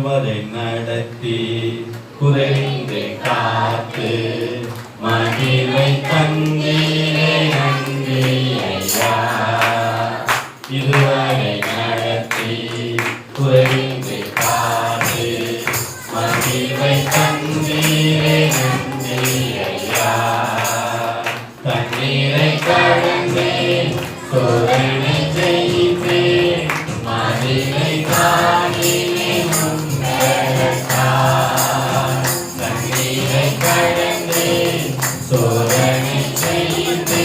இதுவரை நடத்தி குறைந்து காத்து மகிமை தந்தீரே நன்றி ஐயா. இதுவரை நடத்தி குறைந்து காத்து மகிமை தந்தீரே நன்றி ஐயா. தண்ணீரை கடந்து சோதனை செய்து மகிமை தாண்டினேன் உங்களுக்காய். தண்ணீரை கடந்து சோதனை செய்து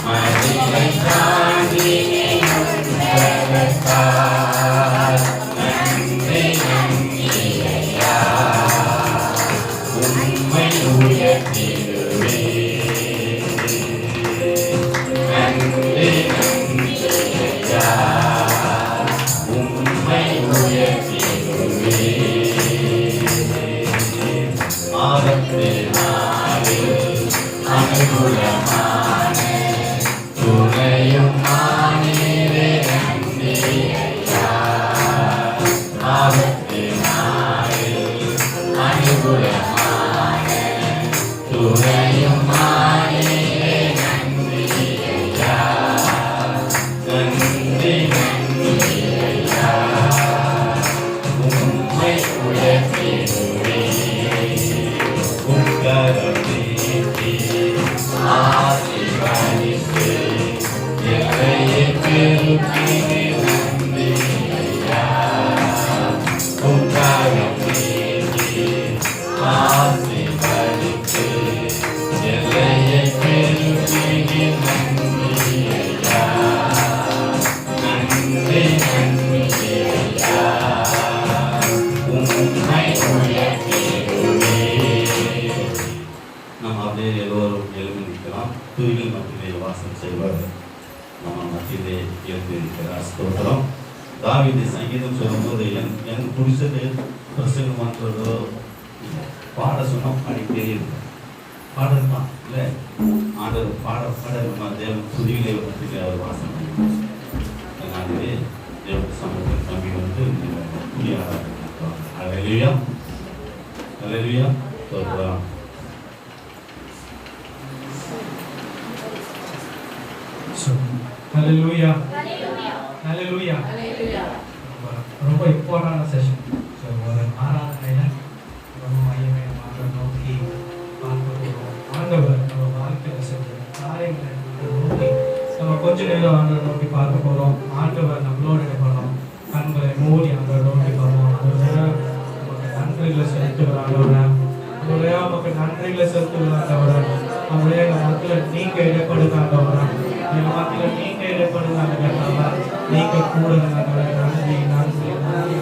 மகிமை தாண்டினேன் உங்களுக்காய். நன்றி நன்றி ஐயா, உம்மை உயர்த்திடுவேன். நன்றி நன்றி ஐயா, உம்மை உயர்த்திடுவேன். ஆபத்தினாலும் அனுகூலமான துணையும் மானீரே நன்றி ஐயா. ஆபத்தினாலும் அனுகூலமான துணையும் மானீரே நன்றி ஐயா. நன்றி நன்றி ஐயா, உம்மை உயர்த்திடுவேன். உக்கரம் நீட்டி ஆசீர்வதித்து எல்லையை பெருக்கினீர் நன்றி ஐயா. உக்கரம் நீட்டி ஆசீர்வதித்து எல்லையை பெருக்கினீர் நன்றி ஐயா. நன்றி நன்றி ஐயா, உம்மை உயர்த்திடுவேன். நாம் அப்படியே எல்லோரும் எழுதி நிற்கலாம். தூய்மை மத்தியிலே வாசம் செய்வார் நம்ம மத்தியிலே எழுந்திருக்கிறார். ஸ்தோத்திரம். தாவீது சங்கீதம் சொல்லும்போது எனக்கு பிடிச்சது பிரசங்கம் பண்ணுறதோ பாட சொன்னால் பாடிக்கிட்டே இருக்கும். பாடலாம் இல்லை, ஆண்டவர் பாட பாட நம்ம தேவன் துதியிலே மத்தியிலே அவர் வாசம் பண்ணுவோம். அதனாலே தேவனுடைய சமூகத்தில் நம்பி வந்து துதி ஆராதிக்கிறோம். அல்லேலூயா, அல்லேலூயா. ஸ்தோத்திரம். Hallelujah. Hallelujah. ரொம்ப இம்பார்ட்டன்டான செஷன். ஸோ ஒரு ஆராதனையில் ரொம்ப மையமாக நோக்கி பார்க்க போகிறோம். ஆண்டவர் நம்ம வாழ்க்கையில் செஞ்ச காரியங்களை நோக்கி நம்ம கொஞ்ச நேரம் ஆண்டவர் நோக்கி பார்க்க போகிறோம். ஆண்டவர் நம்மளோட போகிறோம். கண்களை மூடி ஆண்டவர் நோக்கி போகிறோம். அதோட நமக்கு நன்றிகளை செலுத்துகிற ஆண்டவரை, அதோட நமக்கு நன்றிகளை செலுத்துகிற ஆண்டவரை, நம்முடைய எங்கள் மக்கள் நீங்கள் இடப்படுங்க ஆண்டவரை, எங்கள் மக்கள் நீங்கள் இடப்படுங்க ஆண்டவர், நீங்கள் கூட நன்றி நன்றி நன்றி.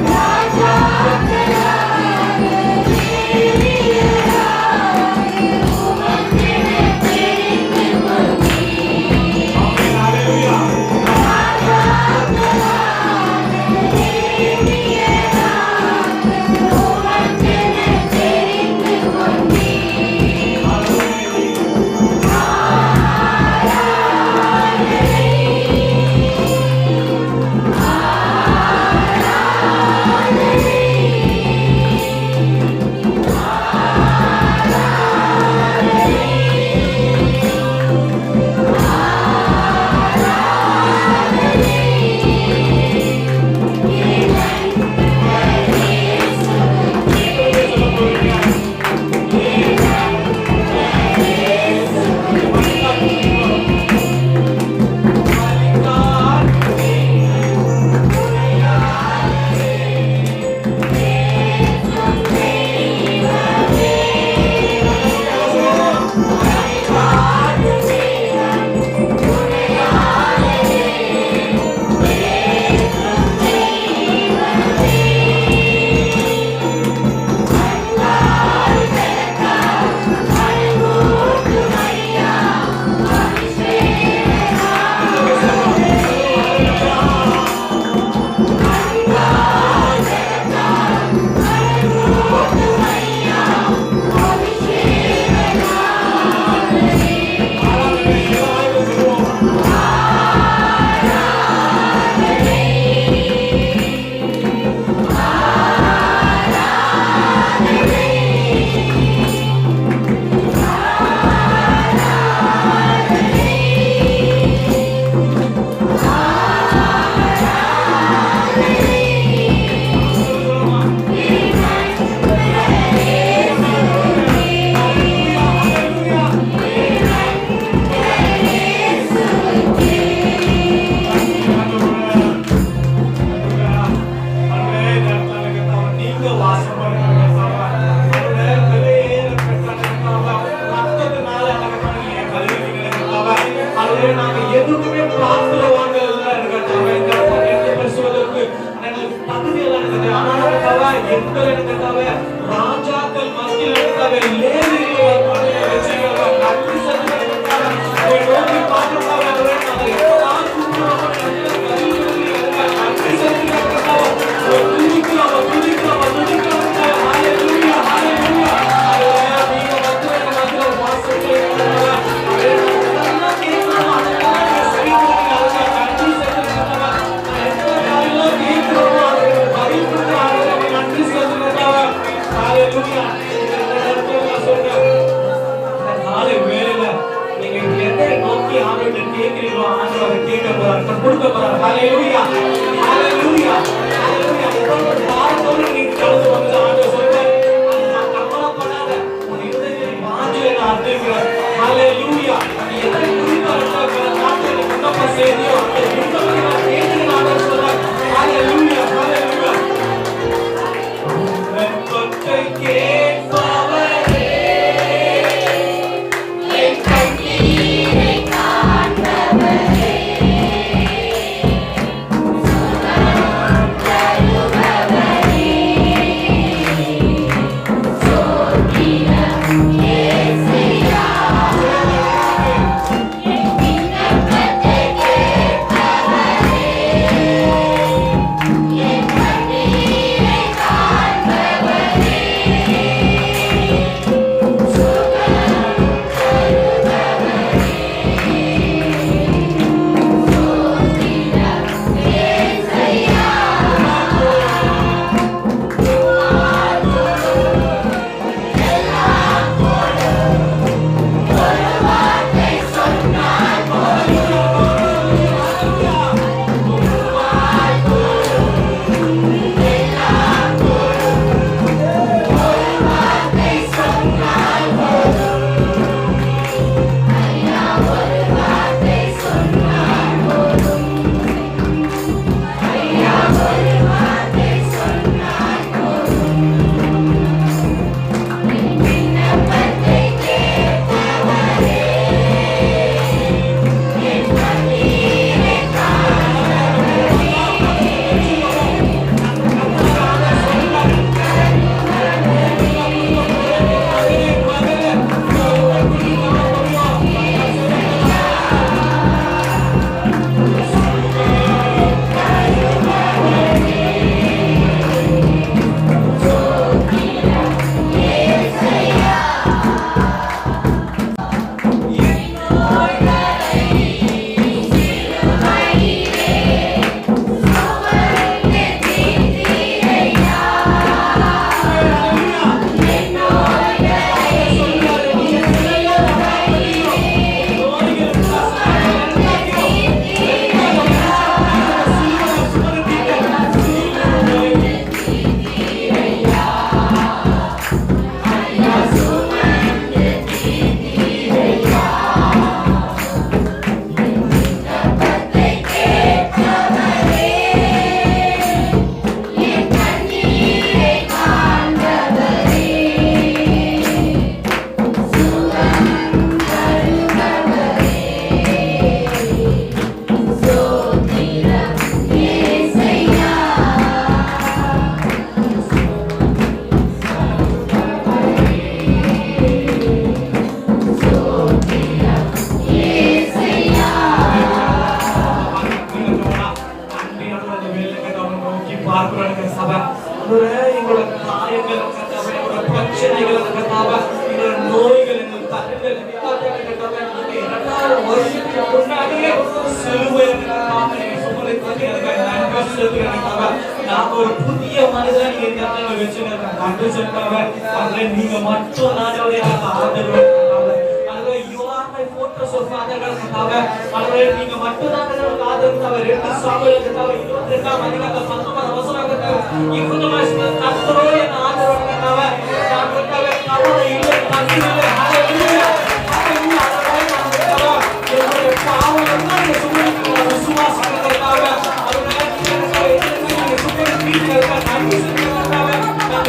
Raja ஆண்டவரே நாங்க எதுக்குமே பாத்திரவாங்க கர்த்தாவே என்று பேசுவதற்கு எங்களுக்கு தகுதியெல்லாம் இருக்குது. ஆனால் கர்த்தாவே எங்கள் கர்த்தாவே ராஜாக்கள் மத்தியில் கர்த்தாவே லேவியர்கள் மத்தியில் வச்சிருக்காங்க. நன்றி செலுத்துகிறோம். நோக்கி பார்க்கிறோம் ஆண்டவரே. நாங்க எப்பதான் கூப்பிடுறோம் நன்றி செலுத்துகிறோம் கர்த்தாவே. துதிக்கிறோம் ஹalleluya ஹalleluya.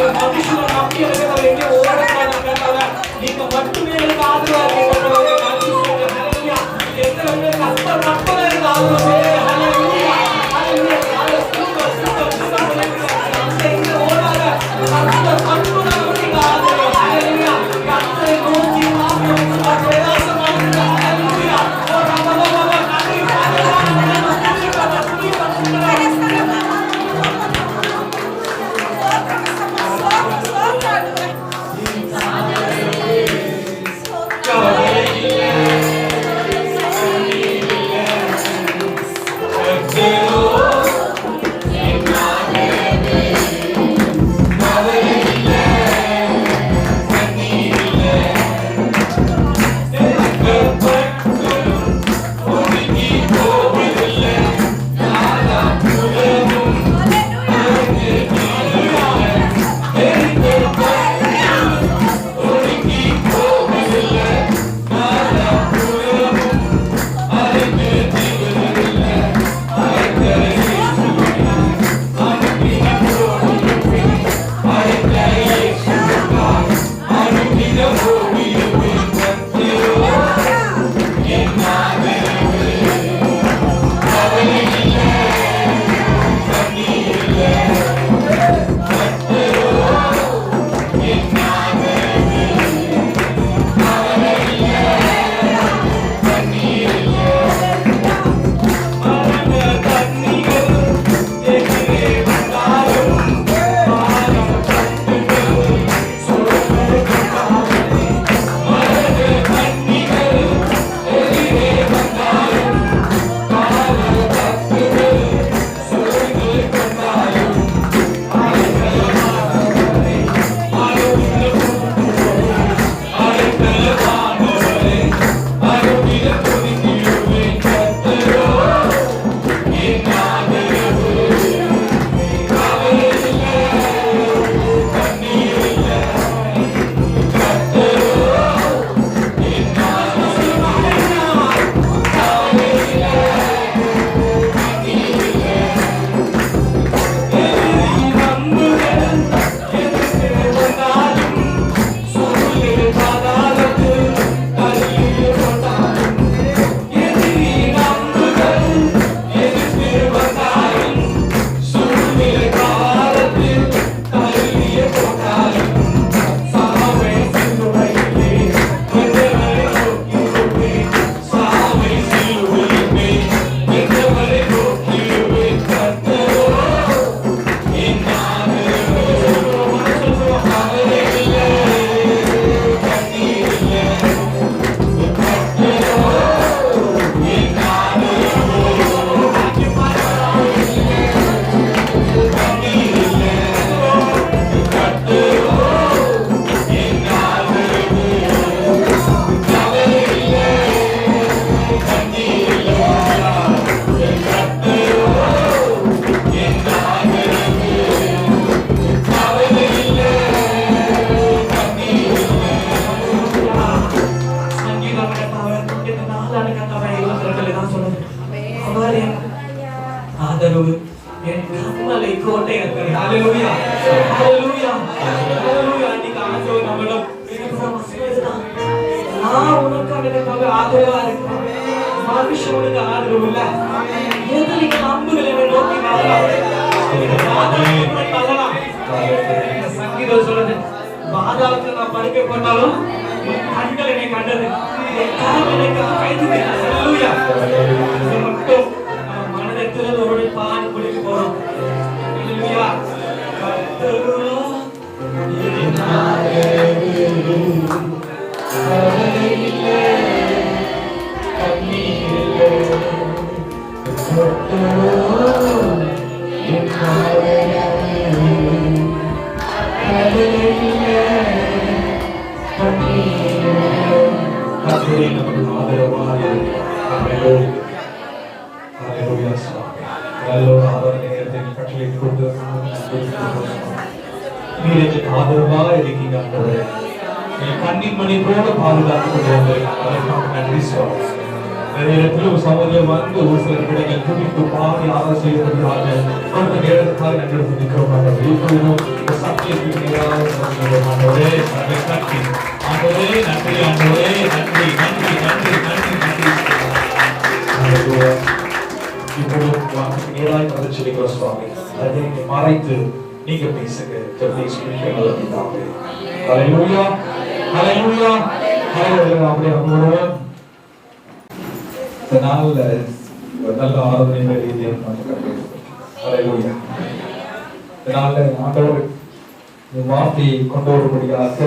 நீங்க மத்தியில் மத்தியில் வாசம் நீங்க மட்டுமே எனக்கு ஆதரவாக ஆதரவு என் கண்மலை கோட்டை எனக்கு. ஹalleluya ஹalleluya ஹalleluya. இன்னைக்கு ஆண்டவர் நம்மளோட நான் உனக்காக ஆதரவா இருக்கேன். மனுஷனுக்கு ஆதரவு இல்ல. எதிரி அம்புகள் என்னை நோக்கி வரலாம். சங்கீதம் சொல்லுது, பாதாளத்தில் நான் படுக்கை போட்டாலும் கண்கள் என்னை கண்டது, கரம் என்னை கைது. ஹalleluya. மட்டும் மனதில் பாடி குடிக்க போறோம். ஹalleluya. ஆதரவா இருக்கீங்க. கண்ணின் மணி போல பாதுகாத்து நன்றி சொல்றோம். நிறைய இடத்துல சமூகம் வந்து ஒரு சில விடைகள் துடிப்பு பாதி ஆதரவு செய்யப்படுகிறார்கள். கொடுத்த நேரத்துக்காக நன்றி நிற்கிறோம். சத்தியத்துக்கு ஆண்டவரே நன்றி ஆண்டவரே நன்றி ஆண்டவரே நன்றி நன்றி நன்றி நன்றி நன்றி. இப்போது நேராய் பதிச்சிருக்கிற சுவாமி, அதை மறைத்து நீங்க பேசுங்க. ஹalleluya ஹalleluya ஹalleluya. அப்படியே நம்மளோட இந்த நாள்ல ஒரு நல்ல ஆராதனை ரீதியாக ஹalleluya. இந்த நாள்ல ஆண்டவர் இந்த வார்த்தையை கொண்டு வரும்படியாக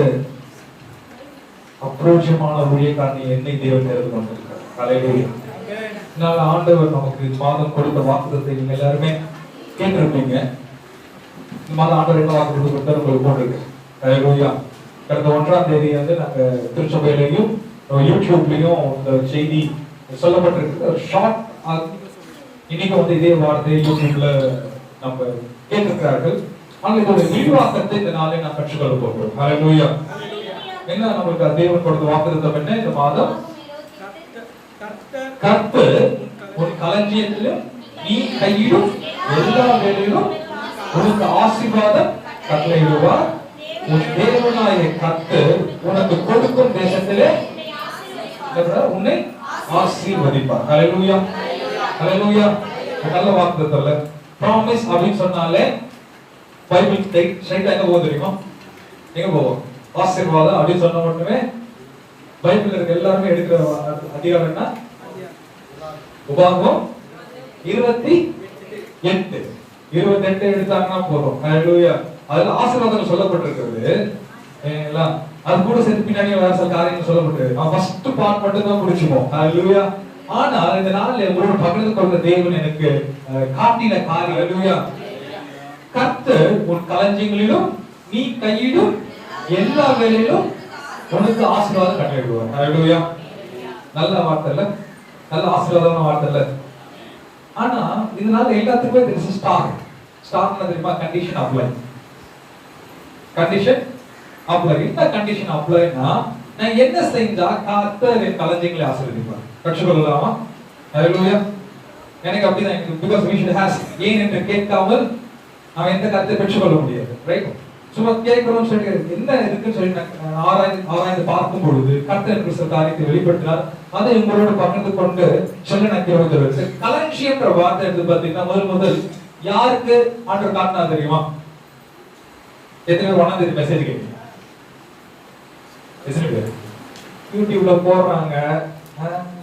அப்ரோச்சமான ஊழியக்காரனை என்னை தேவன் தெரிந்து கொண்டிருக்கிறார். ஹalleluya. இதனால ஆண்டவர் நமக்கு மாதம் கொடுத்த வாக்குத்தத்தை நீங்க எல்லாருமே கேட்டிருப்பீங்க. இந்த மாதம் ஆண்டவர் என்ன வாக்கு கொடுத்து உங்களுக்கு போட்டிருக்கு. ஹalleluya. கடந்த 1ஆம் தேதி வந்து நாங்க திருச்சபையிலையும் யூடியூப்லயும் இந்த செய்தி சொல்லப்பட்டிருக்கு. ஷார்ட் இன்னைக்கு வந்து இதே வார்த்தை யூடியூப்ல நம்ம கேட்டிருக்கிறார்கள். ஆனால் இதோட விரிவாக்கத்தை இந்த நாளை நான் கற்றுக்கொள்ள போகிறோம். ஹalleluya. என்ன நமக்கு தேவன் கொடுத்த வாக்குத்தத்தம் என்ன? இந்த மாதம் கர்த்தர் உன் களஞ்சியத்திலும் நீ கையிடும் எல்லா வேலையிலும் உனக்கு ஆசீர்வாதம் கட்டளையிடுவார். உன் தேவனாகிய கர்த்தர் உனக்கு கொடுக்கும் தேசத்திலே உன்னை ஆசீர்வதிப்பார். ஹalleluya ஹalleluya. நல்ல வாக்குத்தத்தம். ப்ராமிஸ் அப்படின்னு சொன்னாலே பைபிள் ஸ்ட்ரைட்டா எங்க போகும் தெரியுமா? எங்க போவோம்? ஆசீர்வாதம் அப்படின்னு சொன்ன உடனே பைபிள்ல இருக்க எல்லாருமே எடுக்கிற அதிகாரம் என்ன? உபாகமம் 28 எடுத்தாங்கன்னா போதும். ஹalleluya. அதுல ஆசீர்வாதம் சொல்லப்பட்டிருக்கிறது. அது கூட சேர்த்து பின்னாடி வேற சில காரியங்கள் சொல்லப்பட்டிருக்கு. நான் ஃபர்ஸ்ட் பார்ட் மட்டும் தான் முடிச்சுப்போம். ஹalleluya. ஆனா இந்த நாள்ல உங்களோட பகிர்ந்து கொண்ட தேவன் எனக்கு காட்டின காரியம். ஹalleluya. கர்த்தர் உன் களஞ்சியங்களிலும் நீ கையிடும் எல்லா வேலையிலும் உனக்கு ஆசீர்வாதம் கட்டளையிடுவார். ஹalleluya. நல்ல வார்த்தை இல்ல? நல்ல ஆசீர்வாதமான வார்த்தை இல்ல? ஆனா இதனால எல்லாத்துக்குமே தெரிஞ்சு ஸ்டார்ட் தெரியுமா? Condition apply. Condition apply. என்ன கண்டிஷன் அப்ளைனா, நான் என்ன செஞ்சா கர்த்தர் என் களஞ்சியங்களை ஆசீர்வதிப்பார்? கற்றுக்கொள்ளலாமா? ஹalleluya. எனக்கு அப்படிதான். because we should have ஏன் என்று கேட்காமல் நாம் எந்த கருத்தை பெற்றுக்கொள்ள முடியாது. ரைட்? சும்மா கேட்கணும் சொல்லி என்ன இருக்குன்னு சொல்லி ஆராய்ந்து பார்க்கும் பொழுது கர்த்தர் எனக்கு சில காரியத்தை வெளிப்படுத்தினார். அதை உங்களோட பகிர்ந்து கொண்டு சொல்ல நான் கேட்கிறது. களஞ்சியம்ன்ற வார்த்தை எடுத்து பார்த்தீங்கன்னா முதல் யாருக்கு ஆண்டவர் காட்டினா தெரியுமா? எத்தனை பேர் 1ஆம் தேதி மெசேஜ் கேட்டீங்க? எத்தனை பேர் யூடியூப்ல போடுறாங்க?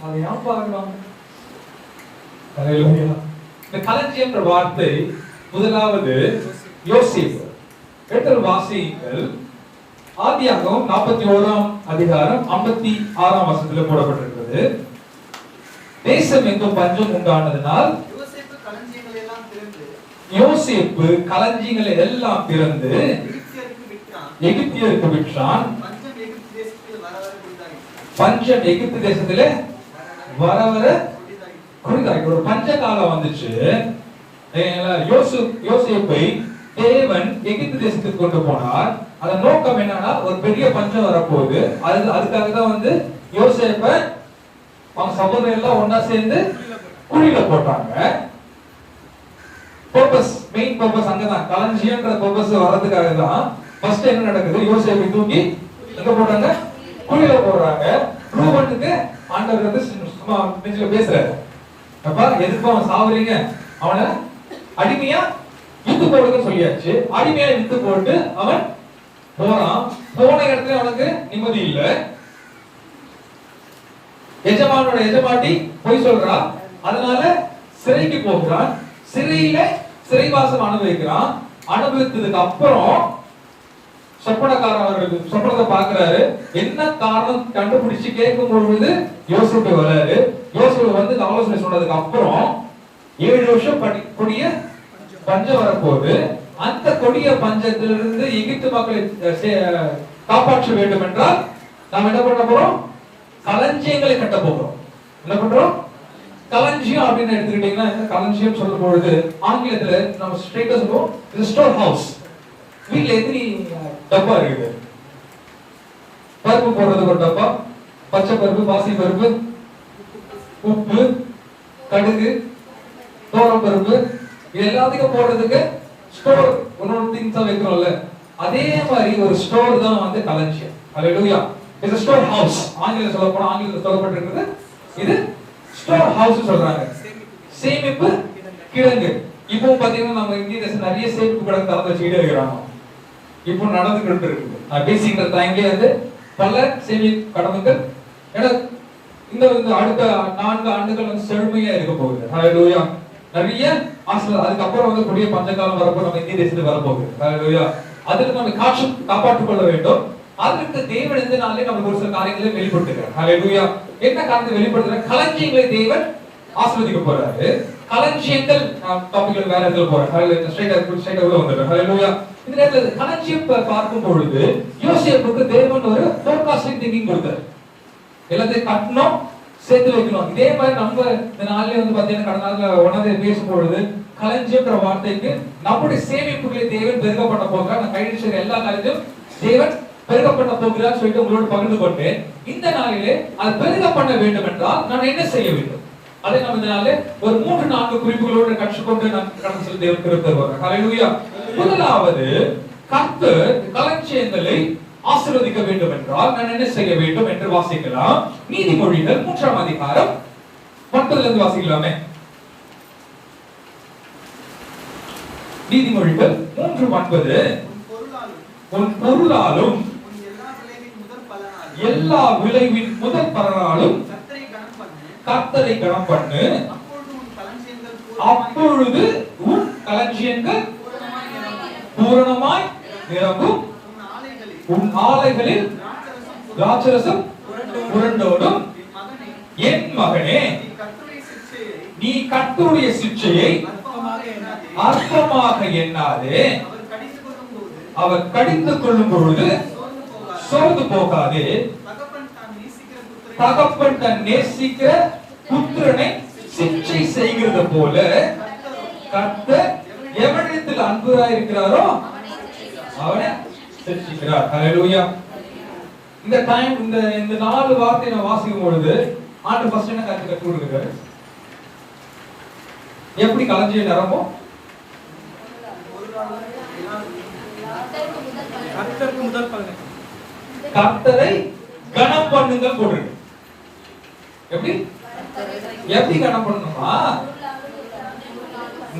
அதை ஏன் பார்க்கணும்? ஹalleluya. இந்த களஞ்சியம்ன்ற வார்த்தை முதலாவது யோசேப்பு. எடுத்து வாசியுங்கள். ஆதியாகமம் 41ஆம் அதிகாரம் 56ஆம் வசனத்திலே போடப்பட்டிருக்கிறது. தேசம் எங்கும் பஞ்சம் உண்டானதினால் யோசேப்பு களஞ்சியங்களை எல்லாம் திறந்து எகிப்தியருக்கு விற்றான். பஞ்சம் எகிப்து தேசத்திலே வர வர குடிதாய் ஒரு பஞ்ச காலம் வந்துச்சு. யோசேப்பை தேவன் எகிப்து தேசத்துக்கு கொண்டு போனார். அதன் நோக்கம் என்னன்னா ஒரு பெரிய பஞ்சம் வரப்போகுது. அதுக்காக தான் வந்து யோசேப்பை அவங்க சகோதரர் எல்லாம் ஒன்னா சேர்ந்து குழியில போட்டாங்க. பர்பஸ், மெயின் பர்பஸ் அங்கதான், களஞ்சியம்ன்ற பர்பஸ் வர்றதுக்காக தான். ஃபர்ஸ்ட் என்ன நடக்குது, யோசேப்பை தூக்கி எங்க போடுறாங்க, குழியில போடுறாங்க. ரூபனுக்கு ஆண்டவர் வந்து சும்மா நெஞ்சில பேசுறாரு, அப்பா எதுக்கு அவன் சாவறீங்க, அவனை அடிமையா வித்து போடுன்னு சொல்லியாச்சு. அடிமையா வித்து போட்டு அவன் போறான். போன இடத்துல அவனுக்கு நிம்மதி இல்ல. எஜமானோட எஜமாட்டி பொய் சொல்றா, அதனால சிறைக்கு போகிறான். சிறையில சிறைவாசம் அனுபவிக்கிறான். அனுபவித்ததுக்கு அப்புறம் சொப்பனக்காரன் அவர்களுக்கு சொப்பனத்தை பாக்குறாரு. என்ன காரணம் கண்டுபிடிச்சு கேட்கும் பொழுது யோசேப்பு வராரு. யோசேப்பு வந்து ஆலோசனை சொன்னதுக்கு அப்புறம் 7 வருஷம் கொடிய பஞ்சம் வரப்போகுது. அந்த கொடிய பஞ்சத்திலிருந்து எகிப்து மக்களை காப்பாற்ற வேண்டும் என்றால் நாம் என்ன பண்ண போறோம், களஞ்சியங்களை கட்ட போகிறோம். என்ன பண்றோம், களஞ்சியம் அப்படின்னு எடுத்துக்கிட்டீங்கன்னா, களஞ்சியம் சொல்லும் பொழுது ஆங்கிலத்துல நம்ம ஸ்ட்ரெயிட்டா சொல்லுவோம் ஸ்டோர் ஹவுஸ். வீட்டுல எத்தனை டப்பா இருக்குது, பருப்பு போடுறதுக்கு ஒரு டப்பா, பச்சை பருப்பு, பாசி பருப்பு, உப்பு, கடுகு, தோரம் பருப்பு, இது எல்லாத்துக்கும் போடுறதுக்கு ஸ்டோர் ஒன்னொரு திங்ஸா வைக்கிறோம்ல, அதே மாதிரி ஒரு ஸ்டோர் தான் வந்து களஞ்சியம். ஹல்லேலூயா. இது ஸ்டோர் ஹவுஸ். ஆங்கிலத்தில் சொல்ல போனா, ஆங்கிலத்தில் சொல்லப்பட்டிருக்கிறது இது ஸ்டோர் ஹவுஸ் சொல்றாங்க. சேமிப்பு கிடங்கு. இப்போ பாத்தீங்கன்னா நம்ம இந்திய நிறைய சேமிப்பு கிடங்கு திறந்து வச்சுக்கிட்டே இருக்கிறாங்க. இப்போ நடந்துகிட்டு இருக்குது. நான் பேசிக்கிற டைம்லயே வந்து பல சேமிப்பு கடமைகள். ஏன்னா இந்த அடுத்த 4 ஆண்டுகள் வந்து செழுமையா இருக்க போகுது. ஹல்லேலூயா. நிறைய ஆசீர்வாதம். அதுக்கப்புறம் வந்து கொடிய பஞ்சகாலம் வரப்போ நம்ம இந்திய தேசத்துக்கு வரப்போகுது. ஹல்லேலூயா. அதுக்கு நம்ம காப்பாற்றிக் கொள்ள வேண்டும். அதற்கு தேவன் இந்த நாளே நமக்கு ஒரு சில காரியங்களை வெளிப்படுத்துகிறார். ஹல்லேலூயா. என்ன காரியத்தை வெளிப்படுத்துறார், களஞ்சியங்களை தேவன் ஆசீர்வதிக்க போறாரு. களஞ்சியங்கள் டாபிக்ல வேற இடத்துல போறேன். ஹல்லேலூயா. ஸ்ட்ரைட்டா உள்ள வந்துடுறேன். ஹல்லேலூயா. இந்த நேரத்துல களஞ்சியம் பார்க்கும் பொழுது யோசேப்புக்கு தேவன் ஒரு ஃபோர்காஸ்டிங் திங்கிங் கொடுத்தார். எல்லாத்தையும் கட்டணும், சேர்த்து வைக்கணும். இதே மாதிரி நம்ம இந்த நாள்லயே வந்து பாத்தீங்கன்னா கடந்த நாள்ல ஒன்னதே பேசும்பொழுது களஞ்சியம்ன்ற வார்த்தைக்கு நம்முடைய சேமிப்புகளை தேவன் பெருக பண்ண போகிறார். நான் கையெழுத்து எல்லா காரியத்தையும் தேவன் பெருக பண்ண போகிறார் சொல்லிட்டு உங்களோடு பகிர்ந்து கொண்டு, இந்த நாளிலே அது பெருக பண்ண வேண்டும் என்றால் நான் என்ன செய்ய வேண்டும், அதை நம்ம இந்த நாளிலே ஒரு 3-4 குறிப்புகளோடு கற்றுக்கொண்டு நான் கடந்து செல்ல தேவன் கிருபை தருவார். ஹல்லேலூயா. முதலாவது, கர்த்தர் களஞ்சியங்களை ஆசீர்வதிக்க வேண்டும் என்றால் நான் என்ன செய்ய வேண்டும் என்று வாசிக்கலாம். நீதிமொழிகள் 3ஆம் அதிகாரம் 9 இருந்து வாசிக்கலாமே. நீதிமொழிகள் 3:9. உன் பொருளாலும் எல்லா விளைவின் முதல் பலனாலும் கர்த்தரை கனம் பண்ணு, அப்பொழுது உன் களஞ்சியங்கள் பூரணமாய் நிரம்பும், உன் ஆலைகளில் திராட்சரசம் புரண்டோடும். என் மகனே, நீ கர்த்தருடைய சிட்சையை அற்பமாக எண்ணாதே, அவர் கடித்துக் கொள்ளும் பொழுது சோர்ந்து போகாதே. தகப்பன் தன் நேசிக்கிற புத்திரனை சிட்சை செய்கிறது போல கர்த்தர் எவனிடத்தில் அன்புராய் இருக்கிறாரோ அவனை சிட்சிக்கிறார். ஹல்லேலூயா. இந்த டைம் இந்த 4 வார்த்தை நான் வாசிக்கும் பொழுது ஆண்டு ஃபர்ஸ்ட் என்ன கத்து கொடுக்குறாரு, எப்படி களஞ்சியம் நிரம்பும், கர்த்தரை கனம் பண்ணுங்க போடுங்க. எப்படி கனம் பண்ணணுமா,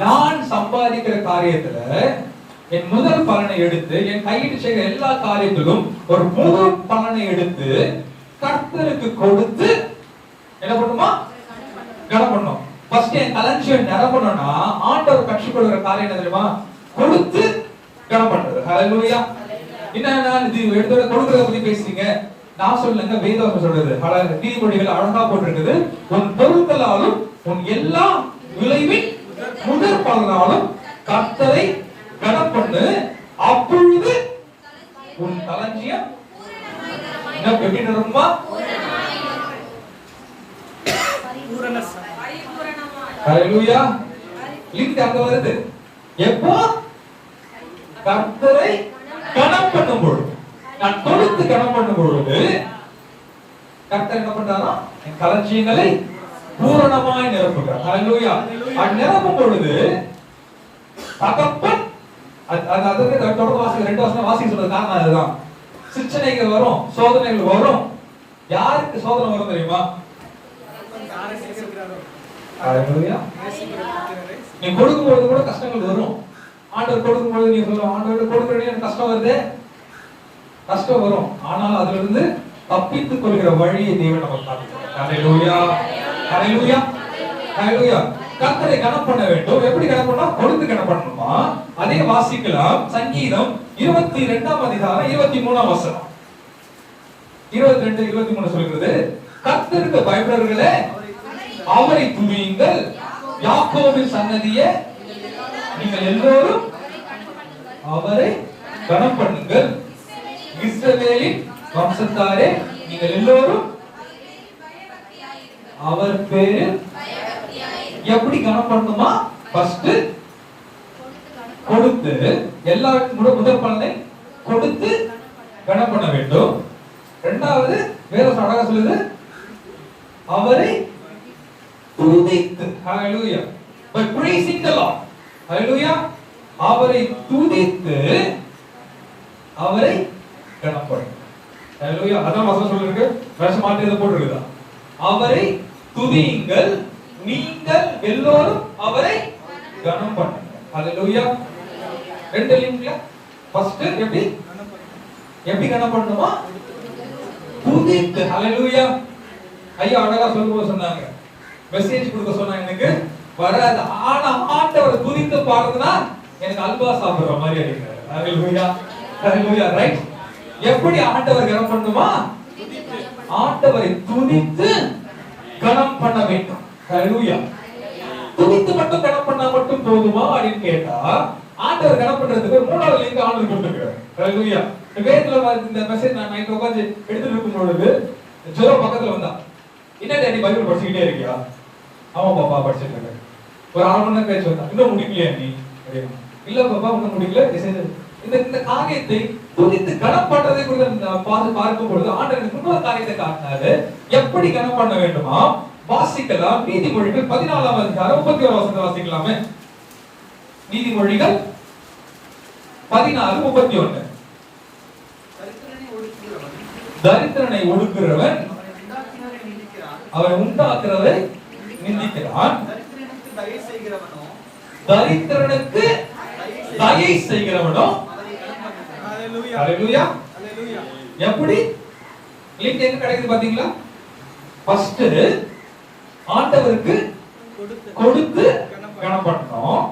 நான் சம்பாதிக்கிற காரியத்துல என் முதல் பலனை எடுத்து, என் கையிட்டு செய்கிற எல்லா காரியத்திலும் ஒரு முதல் பலனை எடுத்து கர்த்தருக்கு கொடுத்து என்ன பண்ணுமா, கனம் பண்ணணும். ஃபர்ஸ்ட் என் களஞ்சியம் நிரம்பணும்னா ஆண்டவர் கற்றுக்கொள்கிற காரியம் என்ன தெரியுமா, கொடுத்து கனம் பண்றது. ஹல்லேலூயா. என்ன இது எடுத்தோட கொடுக்கறத பத்தி பேசுறீங்க, நான் சொல்லுங்க, வேதம் சொல்றது. நீதிமொழிகள் அழகா போட்டிருக்குது, உன் பொருட்களாலும் உன் எல்லா விளைவின் முதற் பலனாலும் கர்த்தரை கனம் பண்ணு, அப்பொழுது உன் களஞ்சியம் எப்படி நிரம்புமா. ஹalleluya. லிங்க் அங்க வருது. எப்போ கர்த்தரை கனம் பண்ணும் பொழுது, நான் கொடுத்து கனம் பண்ணும் பொழுது கர்த்தர் என்ன பண்றாரா? என் களஞ்சியங்களை பூரணமாய் நிரப்புகிறார். ஹalleluya. அது நிரப்பும் பொழுது தகப்பன் அதுக்கு தொடர்ந்து வாசி 2 வருஷம் வாசி சொல்றது காரணம் அதுதான். சிச்சனைகள் வரும், சோதனைகள் வரும். யாருக்கு சோதனை வரும் தெரியுமா? ஹalleluya. நீ கொடுக்கும்போது கூட கஷ்டங்கள் வரும். ஆண்டவர் கொடுக்கும்போது நீ சொல்ற ஆண்டவர் கொடுக்கறேன்னு எனக்கு கஷ்டம் வருது, கஷ்டம் வரும். ஆனால் அதிலிருந்து இருந்து தப்பித்துக் கொள்கிற வழியை தேவன் நமக்கு காட்டுகிறார். ஹalleluya. ஹalleluya. ஹalleluya. கர்த்தரை கனம் பண்ண வேண்டும். எப்படி கனம் பண்ணா? கொடுத்து கனம் பண்ணணுமா? அதே வாசிக்கலாம். சங்கீதம் 22ஆம் அதிகாரம் 23ஆம் வசனம். 22 23 சொல்கிறது, கர்த்தருக்கு பயப்படுகிறவர்களே அவரை துதியுங்கள், யாக்கோபின் சன்னதியே நீங்கள் எல்லோரும் அவரை கனம் பண்ணுங்கள், இஸ்ரவேலின் வம்சத்தாரே நீங்கள் எல்லோரும் அவர் பேரில். எப்படி கனம் பண்ணணுமா? ஃபர்ஸ்ட் கொடுத்து, எல்லா முதல் பலனை கொடுத்து கனம் பண்ண வேண்டும். இரண்டாவது வேதம் அழகா சொல்லுது, அவரை துதித்து. ஹalleluya. by praising the Lord. ஹalleluya. அவரை துதித்து அவரை கனம் பண்ணு. ஹalleluya. அதான் வசனம் சொல்லிருக்கு. வேஷம் மாற்றி இத போட்டுருக்குதா? அவரை துதியுங்கள், நீங்கள் எல்லோரும் அவரை கனம் பண்ணுங்க. ஹalleluya. ரெண்டு லிங்க்ல ஃபர்ஸ்ட் எப்படி கனம் பண்ணணுமா? துதித்து. ஹalleluya. ஐயா அழகா சொல்லும்போது சொன்னாங்க, மெசேஜ் கொடுக்க சொன்னாங்க, எனக்கு வராது, ஆனா ஆண்டவரை துதித்து பாடுறதுனா எனக்கு அல்வா சாப்பிடுற மாதிரி அடிக்கிறாரு. ஹalleluya. ஹalleluya. ரைட். எப்படி ஆண்டவர் கனம் பண்ணணுமா? ஆண்டவரை துதித்து கனம் பண்ண வேண்டும். ஹalleluya. துதித்து மட்டும் கனம் பண்ணா மட்டும் போதுமா அப்படின்னு கேட்டா, ஆண்டவர் கனம் பண்றதுக்கு மூணாவது லிங்க் ஆண்டவர் கொடுத்திருக்காரு. ஹalleluya. வேதத்துல இந்த மெசேஜ் நான் நைட் உட்கார்ந்து எடுத்துட்டு இருக்கும் பொழுது ஜோரோ பக்கத்துல வந்தா, என்ன டேடி பைபிள் படிச்சுக்கிட்டே இருக்கியா? ஆமா பாப்பா படிச்சிட்டு இருக்கேன். ஒரு 1/2 மணி நேரம் கழிச்சு வந்தா, இன்னும் முடிக்கலையா நீ? இல்ல பாப்பா இன்னும் முடிக்கல. இந்த காரியத்தை துதித்து கனம் பண்றதை குறித்து பார்க்கும் பொழுது ஆண்டவர் இன்னொரு காரியத்தை காட்டினாரு. எப்படி கனம் பண்ண வேண்டுமா? வாசிக்கலாம். நீதிமொழிகள் 14ஆம் அதிகாரம் 31 வசனத்தை வாசிக்கலாமே. நீதிமொழிகள் 14:31. தரித்திரனை ஒடுக்குறவன் அவரை உண்டாக்குறதை நிந்திக்கிறான், தரித்திரனுக்கு தயை செய்கிறவனோ. ஹalleluya. எப்படி லிங்க் எங்க கிடைக்குது பாத்தீங்களா? ஃபர்ஸ்ட் ஆண்டவருக்கு கொடுத்து கனம் பண்ணணும்.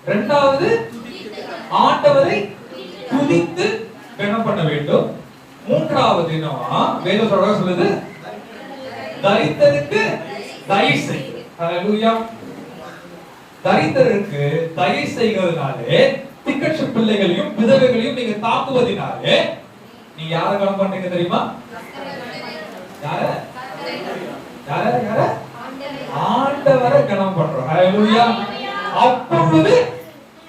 இரண்டாவது ஆண்டவரை துதித்து கனம் பண்ண வேண்டும். மூன்றாவது என்னவா வேதம் சொல்லுது, தரித்திரனுக்கு தயை செய். ஹalleluya. தரித்திரனுக்கு தயை செய்கிறதுனாலே, திக்கற்ற பிள்ளைகளையும் விதவைகளையும் நீங்க தாக்குவதினாலே நீங்க யாரை கனம் பண்றீங்க தெரியுமா? யார ஆண்டவரை கனம் பண்றோம். ஹalleluya. அப்பொழுது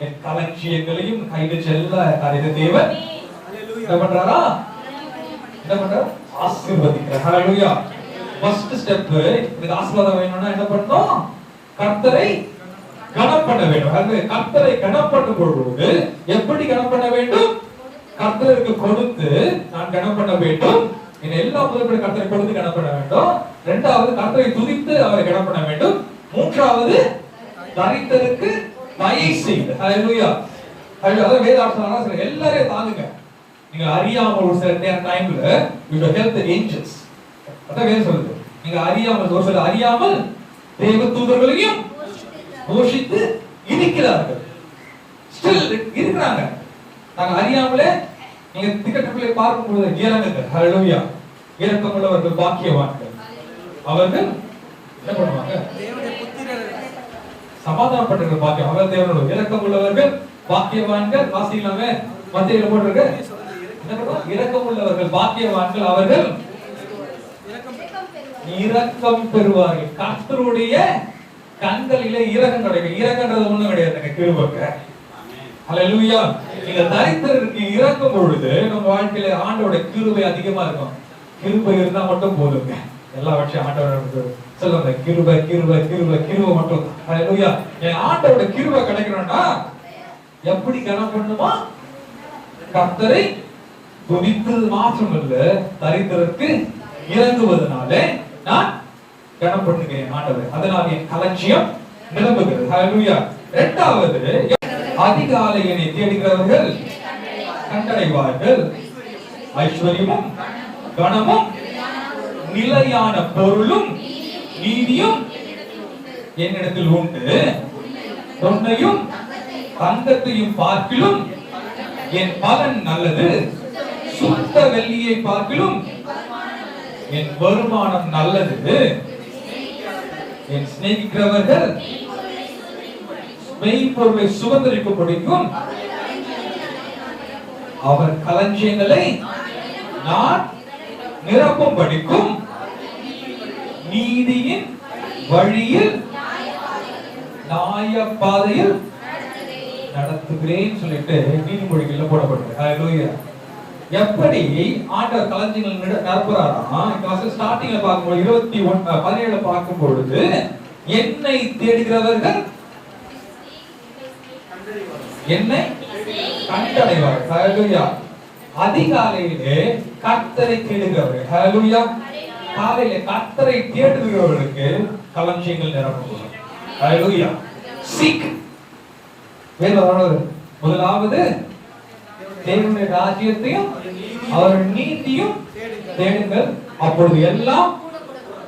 என் களஞ்சியங்களையும் கையில செல்ல காரியத்தை தேவன் என்ன பண்றாரா? என்ன பண்றாரு? ஆசீர்வதிக்கிறார். ஹalleluya. ஃபர்ஸ்ட் ஸ்டெப், இந்த ஆசீர்வாதம் வேணும்னா என்ன பண்ணணும்? கர்த்தரை கனம் பண்ண வேண்டும். கர்த்தரை கனம் பண்ணும் பொழுது எப்படி கனம் பண்ண வேண்டும்? கர்த்தருக்கு கொடுத்து நான் கனம் பண்ண வேண்டும். எல்லா முதல்படி கர்த்தரை கொடுத்து கனம் பண்ண வேண்டும். இரண்டாவது கர்த்தரை துதித்து அவரை கனம் பண்ண வேண்டும். மூன்றாவது தரித்திரனுக்கு தயை செய்து. ஹalleluya. ஹalleluya. வேதார்த்தம் எல்லாரையும் தாங்குங்க. நீங்க அறியாம ஒரு சில டைம்ல you will help the angels. அதான் வேதம் சொல்லுது. நீங்க அறியாமல் ஒரு சில அறியாமல் தேவ தூதர்களையும் போஷித்து இருக்கிறார்கள். ஸ்டில் இருக்கிறாங்க. நாங்க அறியாமலே நீங்க திக்கற்றவர்களை பார்க்கும் பொழுது இறங்குங்க. ஹalleluya. இரக்கமுள்ளவர்கள் பாக்கியவான்கள். அவர்கள் என்ன பண்ணுவாங்க? தேவனுடைய புத்திரர்கள், சமாதானப்பட்டவர்கள் பாக்கியம். அவர்கள் தேவனுடைய இரக்கமுள்ளவர்கள் பாக்கியவான்கள். வாசிக்கலாமே, மத்தேயுல போட்டுருக்கு. என்ன பண்ணுவாங்க? இரக்கமுள்ளவர்கள் பாக்கியவான்கள், அவர்கள் இரக்கம் பெறுவார்கள். கர்த்தருடைய கண்களிலே இரக்கம் கிடைக்கும். இரக்கம்ன்றது ஒண்ணும் கிடையாதுங்க, கிருபைங்க. ஹல்லேலூயா. நீங்க தரித்திரருக்கு இரக்கம் பொழுது நம்ம வாழ்க்கையில ஆண்டவருடைய கிருபை அதிகமா இருக்கும். கிருபை இருந்தா மட்டும் போதுங்க, எல்லா விஷயம் ஆண்டவர் சொல்லுங்க. கிருபை கிருபை கிருபை கிருபை மட்டும். ஹல்லேலூயா. என் ஆண்டவருடைய கிருபை கிடைக்கணும்னா எப்படி கனம் பண்ணுமா? கர்த்தரை துதித்தது மாத்திரமல்ல, தரித்திரருக்கு இறங்குவதனாலே நான் கனம் பண்ணுகிறேன் ஆண்டவர். அதனால என் களஞ்சியம் நிரம்புகிறது. ஹல்லேலூயா. இரண்டாவது, அதிகாலை என்னை தேடுகிறவர்கள் கண்டடைவார்கள். ஐஸ்வர்யமும் கனமும் நிலையான பொருளும் நீதியும் என்னிடத்தில் உண்டு. பொன்னையும் தங்கத்தையும் பார்க்கிலும் என் பலன் நல்லது. சுத்த வெள்ளியை பார்க்கிலும் என் வருமானம் நல்லது. என் சிநேகிக்கிறவர்கள் மெய்ப்பொருளை சுதந்திரிக்க பிடிக்கும். அவர் களஞ்சியங்களை நான் நிரப்பும் படிக்கும். நீதியின் வழியில் நியாய பாதையில் நடத்துகிறேன் சொல்லிட்டு நீதிமொழிகள்ல போடப்பட்டிருக்கு. ஹல்லேலூயா. எப்படி ஆண்டவர் களஞ்சியங்கள் நிரப்புறாராம்? இப்ப ஸ்டார்டிங்ல பார்க்கும்போது 17 பார்க்கும் பொழுது என்னை தேடுகிறவர்கள் என்னை கண்டடைவார்கள். ஹல்லேலூயா. அதிகாலையிலே கர்த்தரை தேடுகிறவர்கள். ஹல்லேலூயா. காலையிலே கர்த்தரை தேடுகிறவர்களுக்கு களஞ்சியங்கள் நிரப்பப்படும். ஹல்லேலூயா. சீக் முதலாவது தேவனுடைய ராஜ்யத்தையும் அவர் நீதியும் தேடுங்கள், அப்பொழுது எல்லாம்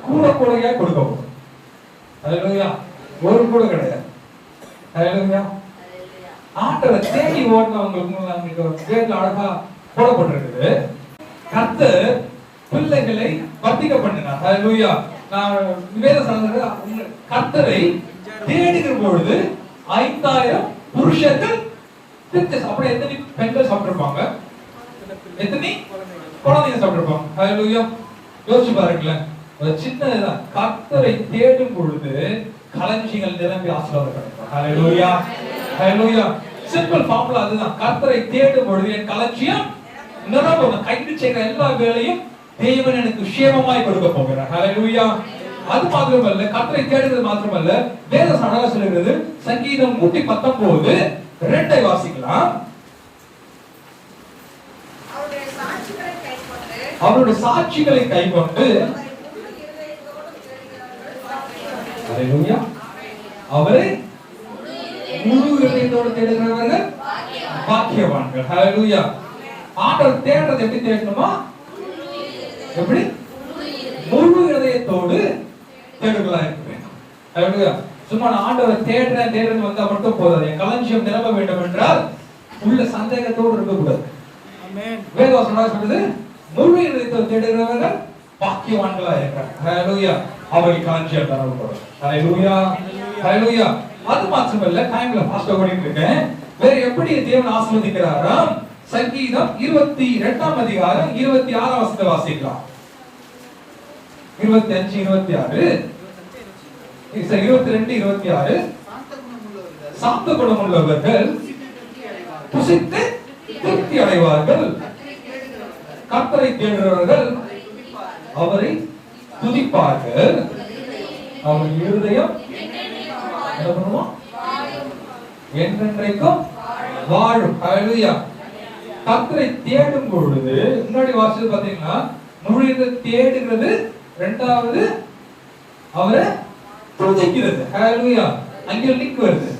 கூட கூடையா கொடுக்கப்படும். ஹல்லேலூயா. ஒரு கூட கிடையாது. ஹல்லேலூயா. ஆண்டவரை தேடி ஓடுனவங்களுக்கு வேதத்துல அழகா போடப்பட்டிருக்குது. கர்த்தர் பிள்ளைகளை வர்த்திக்க பண்ணினார். ஹல்லேலூயா. நான் வேத கர்த்தரை தேடுகிற பொழுது 5000 புருஷர்கள் அப்படி எத்தனை பெண்கள் சாப்பிட்டிருப்பாங்க, எத்தனை குழந்தைங்க சாப்பிட்டிருப்பாங்க. ஹல்லேலூயா. யோசிச்சு பாருங்களேன். ஒரு சின்னதுதான். கர்த்தரை தேடும் பொழுது களஞ்சியங்கள் நிரம்பி ஆசீர்வாதம் கிடைக்கும். ஹல்லேலூயா. ஹல்லேலூயா. சிம்பிள் ஃபார்முலா அதுதான். கர்த்தரை தேடும் பொழுது என் களஞ்சியம் நிரம்பும். கைது செய்கிற எல்லா வேலையும் தேவன் எனக்கு க்ஷேமமாய் கொடுக்க போகிறார். ஹல்லேலூயா. அது மாத்திரமல்ல, கர்த்தரை தேடுறது மாத்திரமல்ல, வேதம் அழகா சொல்லுகிறது. சங்கீதம் 119 2 வாசிக்கலாம். அவருடைய சாட்சிகளை கைக்கொண்டு ஹல்லேலூயா அவரை முழு இதயத்தோடு தேடுகிறவர்கள் பாக்கியவான்கள். ஹல்லேலூயா. ஆண்டவர் தேடுறது எப்படி தேடணுமா? எப்படி? முழு இதயத்தோடு தேடுகளா இருக்க வேண்டும். ஹல்லேலூயா. சும்மா நான் ஆண்டவரை தேடுறேன் வந்தா மட்டும் போதாது. என் களஞ்சியம் நிரம்ப வேண்டும் என்றால் உள்ள சந்தேகத்தோடு இருக்கக்கூடாது. ஆமென். வேதவசனம் சொல்றது முழு இதயத்தோடு தேடுகிறவர்கள் பாக்கியவான்களா இருக்கிறார். ஹல்லேலூயா. அவர்கள் களஞ்சியம் நிரம்பப்படும். ஹல்லேலூயா. ஹல்லேலூயா. அது மாத்திரமல்ல, டைம்ல பாஸ்டர் ஓடிட்டு இருக்கேன். வேற எப்படி தேவன் ஆசீர்வதிக்கிறாராம்? சங்கீதம் 22ஆம் அதிகாரம் 26ஆம் வசனத்தை வாசிக்கலாம். 25 26 22 26 சாந்த குணமுள்ளவர்கள் புசித்து திருப்தி அடைவார்கள். கர்த்தரை தேடுகிறவர்கள் அவரை துதிப்பார்கள். அவர் இருதயம் என்ன பண்ணுமா? என்றென்றைக்கும் வாழும். ஹல்லேலூயா. கர்த்தரை தேடும் பொழுது முன்னாடி வாசிச்சது பாத்தீங்கன்னா முழு தேடுகிறது, இரண்டாவது அவரை துதிக்கிறது. ஹல்லேலூயா. அங்கே லிங்க் வருது.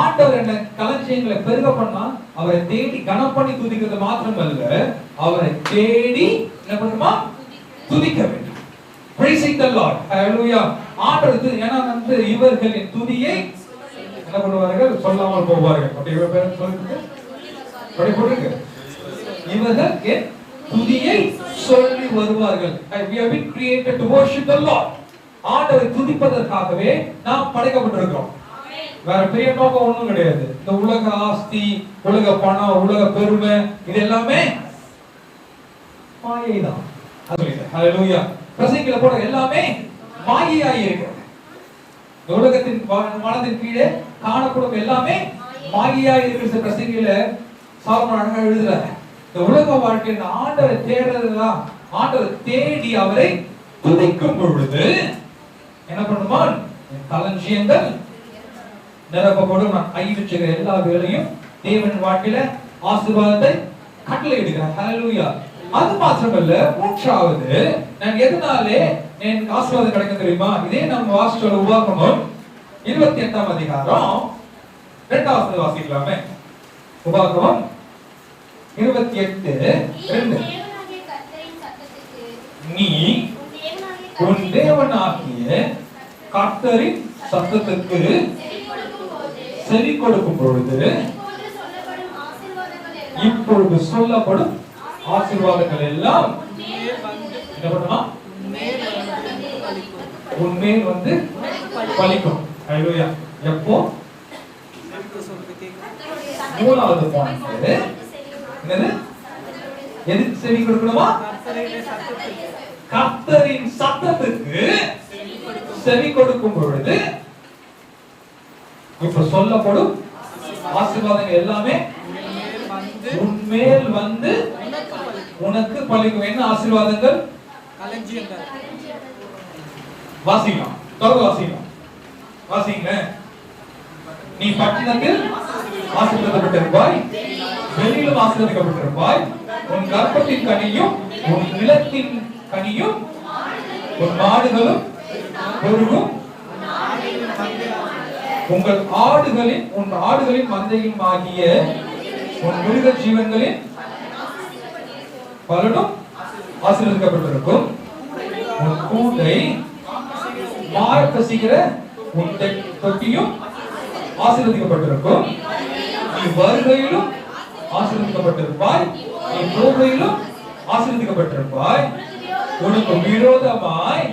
ஆண்டவர் என்ன களஞ்சியங்களை பெருக பண்ணா அவரை தேடி கனம் பண்ணி துதிக்கிறது மாத்திரமல்ல, அவரை தேடி என்ன பண்ணுமா? துதிக்க வேண்டும். Praising the Lord. Hallelujah. ஆண்டவர் ஏன்னா இவர்களின் துதியை என்ன பண்ணுவார்கள்? சொல்லாமல் போவார்கள். அப்படி இவர பேர் சொல்லுங்க. அப்படி போடுங்க. இவர்கள் என் துதியை சொல்லி வருவார்கள். We have been created to worship the Lord. ஆண்டவரை துதிப்பதற்காகவே நாம் படைக்கப்பட்டிருக்கிறோம். வேற பெரிய நோக்கம் ஒண்ணும் கிடையாது. இந்த உலக ஆஸ்தி, உலக பணம், உலக பெருமை இது எல்லாமே மாயைதான். ஹalleluya. பிரசங்கில போற எல்லாமே மாயையாய் இருக்கிறது. உலகத்தின் மனதின் கீழே காணப்படும் எல்லாமே மாயையாய் இருக்கிற பிரசங்கில சாலமோன் அழகா எழுதுறாரு. இந்த உலக வாழ்க்கையில் ஆண்டவரை தேடுறதுதான், ஆண்டவரை தேடி அவரை துதிக்கும் பொழுது என்ன பண்ணுமா, களஞ்சியங்கள் நிரப்பப்படும். நான் கை வச்சுக்கிற எல்லா வேலையும் தேவன் வாழ்க்கையில ஆசீர்வாதத்தை கட்டளை இடுகிறார். ஹல்லேலூயா. அது மாத்திரமல்ல, மூன்றாவது நான் எதனாலே எனக்கு ஆசீர்வாதம் கிடைக்கும் தெரியுமா? இதே நம்ம வாசிச்ச உபாகமம் 28ஆம் அதிகாரம் 2வது வாசிக்கலாமே. உபாகமம் 28:2. நீ உன் தேவனாகிய கர்த்தரின் சத்தத்துக்கு செவி கொடுக்கும் பொழுது இப்பொழுது சொல்லப்படும் ஆசீர்வாதங்கள் எல்லாம் என்ன பண்ணுமா, உன்மேல் வந்து பலிக்கும். ஹல்லேலூயா. எப்போ? மூணாவது பாயிண்ட் என்னது? எதுக்கு செவி கொடுக்கணுமா? கர்த்தரின் சத்தத்துக்கு செவி கொடுக்கும் பொழுது இப்ப சொல்லப்படும் ஆசீர்வாதங்கள் எல்லாமே உன்மேல் வந்து உனக்கு பலிக்கும். என்ன ஆசீர்வாதங்கள்? வாசிக்கலாம், தொடர்ந்து வாசிக்கலாம், வாசிங்க. நீ பட்டணத்தில் ஆசீர்வதிக்கப்பட்டிருப்பாய், வெளியிலும் ஆசீர்வதிக்கப்பட்டிருப்பாய். உன் கர்ப்பத்தின் கனியும் உன் நிலத்தின் கனியும் உன் மாடுகளும் பெருகும். உங்கள் ஆடுகளின் மந்தையும் ஆகிய உன் மிருக ஜீவன்களின் பலனும் ஆசீர்வதிக்கப்பட்டிருக்கும். உன் கூடை மாற கசிகிற உன் தொட்டியும் ஆசீர்வதிக்கப்பட்டிருக்கும். நீ வருகையிலும் ஆசீர்வதிக்கப்பட்டிருப்பாய், நீ போகையிலும் ஆசீர்வதிக்கப்பட்டிருப்பாய். உனக்கு விரோதமாய்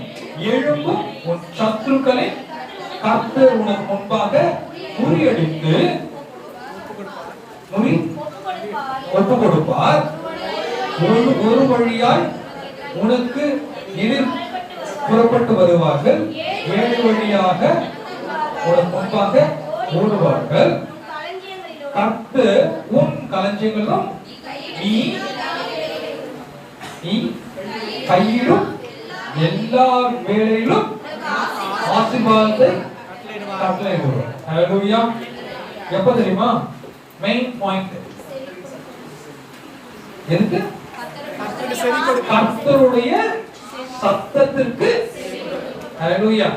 எழும்பும் உன் சத்துருக்களை கர்த்தர் உனக்கு முன்பாக முறியடித்து ஒப்பு கொடுப்பார். ஒரு வழியாய் உனக்கு எதிர் புறப்பட்டு வருவார்கள், 7 வழியாக உனக்கு முன்பாக ஓடுவார்கள். கர்த்தர் உன் களஞ்சியங்களும் நீ கையிலும் எல்லா வேளையிலும் ஆசீர்வாதத்தை கட்டளையிடுவார். ஹல்லேலூயா. எப்ப தெரியுமா? மெயின் பாயிண்ட் எதுக்கு? கர்த்தருடைய சத்தத்திற்கு. ஹல்லேலூயா.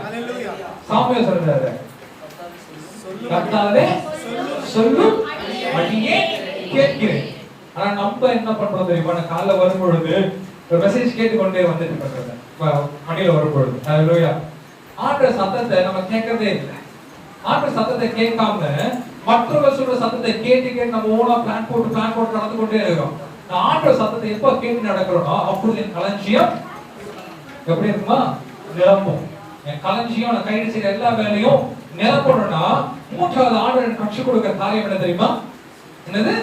சாமுவேல் சொல்றாரு, கர்த்தாவே சொல்லும் அடியே கேட்கிறேன். ஆனா நம்ம என்ன பண்றோம் தெரியுமா? காலைல வரும்பொழுது ஒரு மெசேஜ் கேட்டுக்கொண்டே வந்துட்டு பண்றது, மணியில வரும்பொழுது. ஹல்லேலூயா. ஆண்டவர் சத்தத்தை நம்ம கேட்கறதே இல்லை. ஆண்டவர் சத்தத்தை கேட்காம மற்றவர்கள் சொல்ற சத்தத்தை கேட்டு நம்ம ஓனா பிளான் போட்டு நடந்து கொண்டே இருக்கோம். ஆண்டவர் சத்தத்தை எப்ப கேட்டு நடக்கிறோம், அப்பொழுது என் களஞ்சியம் எப்படி இருக்குமா? நிரம்பும். என் களஞ்சியம் நான் கையில் செய்யற எல்லா வேலையும் நிரப்பணும்னா மூன்றாவது ஆண்டவர் கற்றுக் கொடுக்கிற காரியம் என்ன தெரியுமா? என்னது?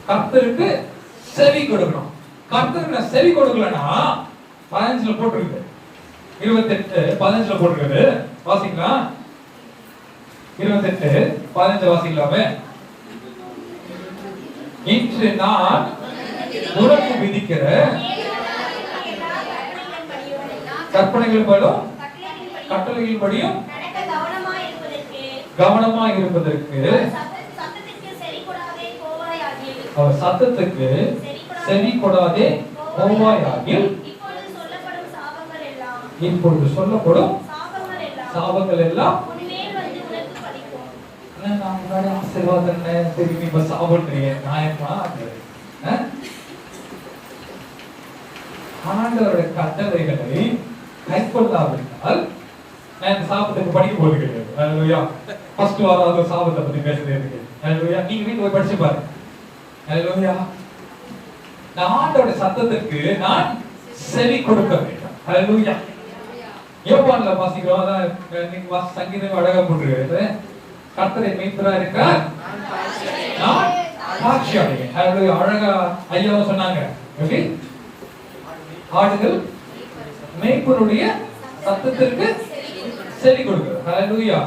கர்த்தருக்கு செவி கொடுக்கணும். கர்த்தருக்கு நான் செவி கொடுக்கலன்னா 15ல போட்டிருக்கு, 28:15 போட்டிருக்கு. வாசிக்கலாம். 28:15 வாசிக்கலாமே. இன்று நான் உனக்கு விதிக்கிற கற்பனைகளின்படியும் கட்டளைகளின்படியும் கவனமாய் இருப்பதற்கு அவர் சத்தத்துக்கு செவி கொடாதே போவாயாகில் இப்பொழுது சொல்லப்படும் சாபங்கள் எல்லாம் ஆசீர்வாதம் திரும்பி இப்ப சாப்பிடுறீங்க நியாயமா? ஆண்டவருடைய கட்டளைகளை கைக்கொள்ளாவிட்டால் நான் இந்த சாபத்துக்கு படிக்க போது கிடையாது. ஹல்லேலூயா. ஃபர்ஸ்ட் வாரம் சாபத்தை பத்தி பேசுறது இருக்கு. ஹல்லேலூயா. நீங்க வீட்டுல போய் படிச்சு பாருங்க. ஹல்லேலூயா. நான் ஆண்டவருடைய சத்தத்துக்கு நான் செவி கொடுக்க வேண்டும். ஹல்லேலூயா. யோவான்ல வாசிக்கிறோம், அதான் நீங்க சங்கீதம் அழகா போட்டுருக்கு. கர்த்தரை மீட்பரா இருக்கிறார், நான் சாட்சியாளர். ஹல்லேலூயா. அழகா ஐயாவும் சொன்னாங்க. எப்படி? ஆடுகள் மேய்ப்பனுடைய சத்தத்திற்கு செவி கொடுக்கிறது. ஹalleluya.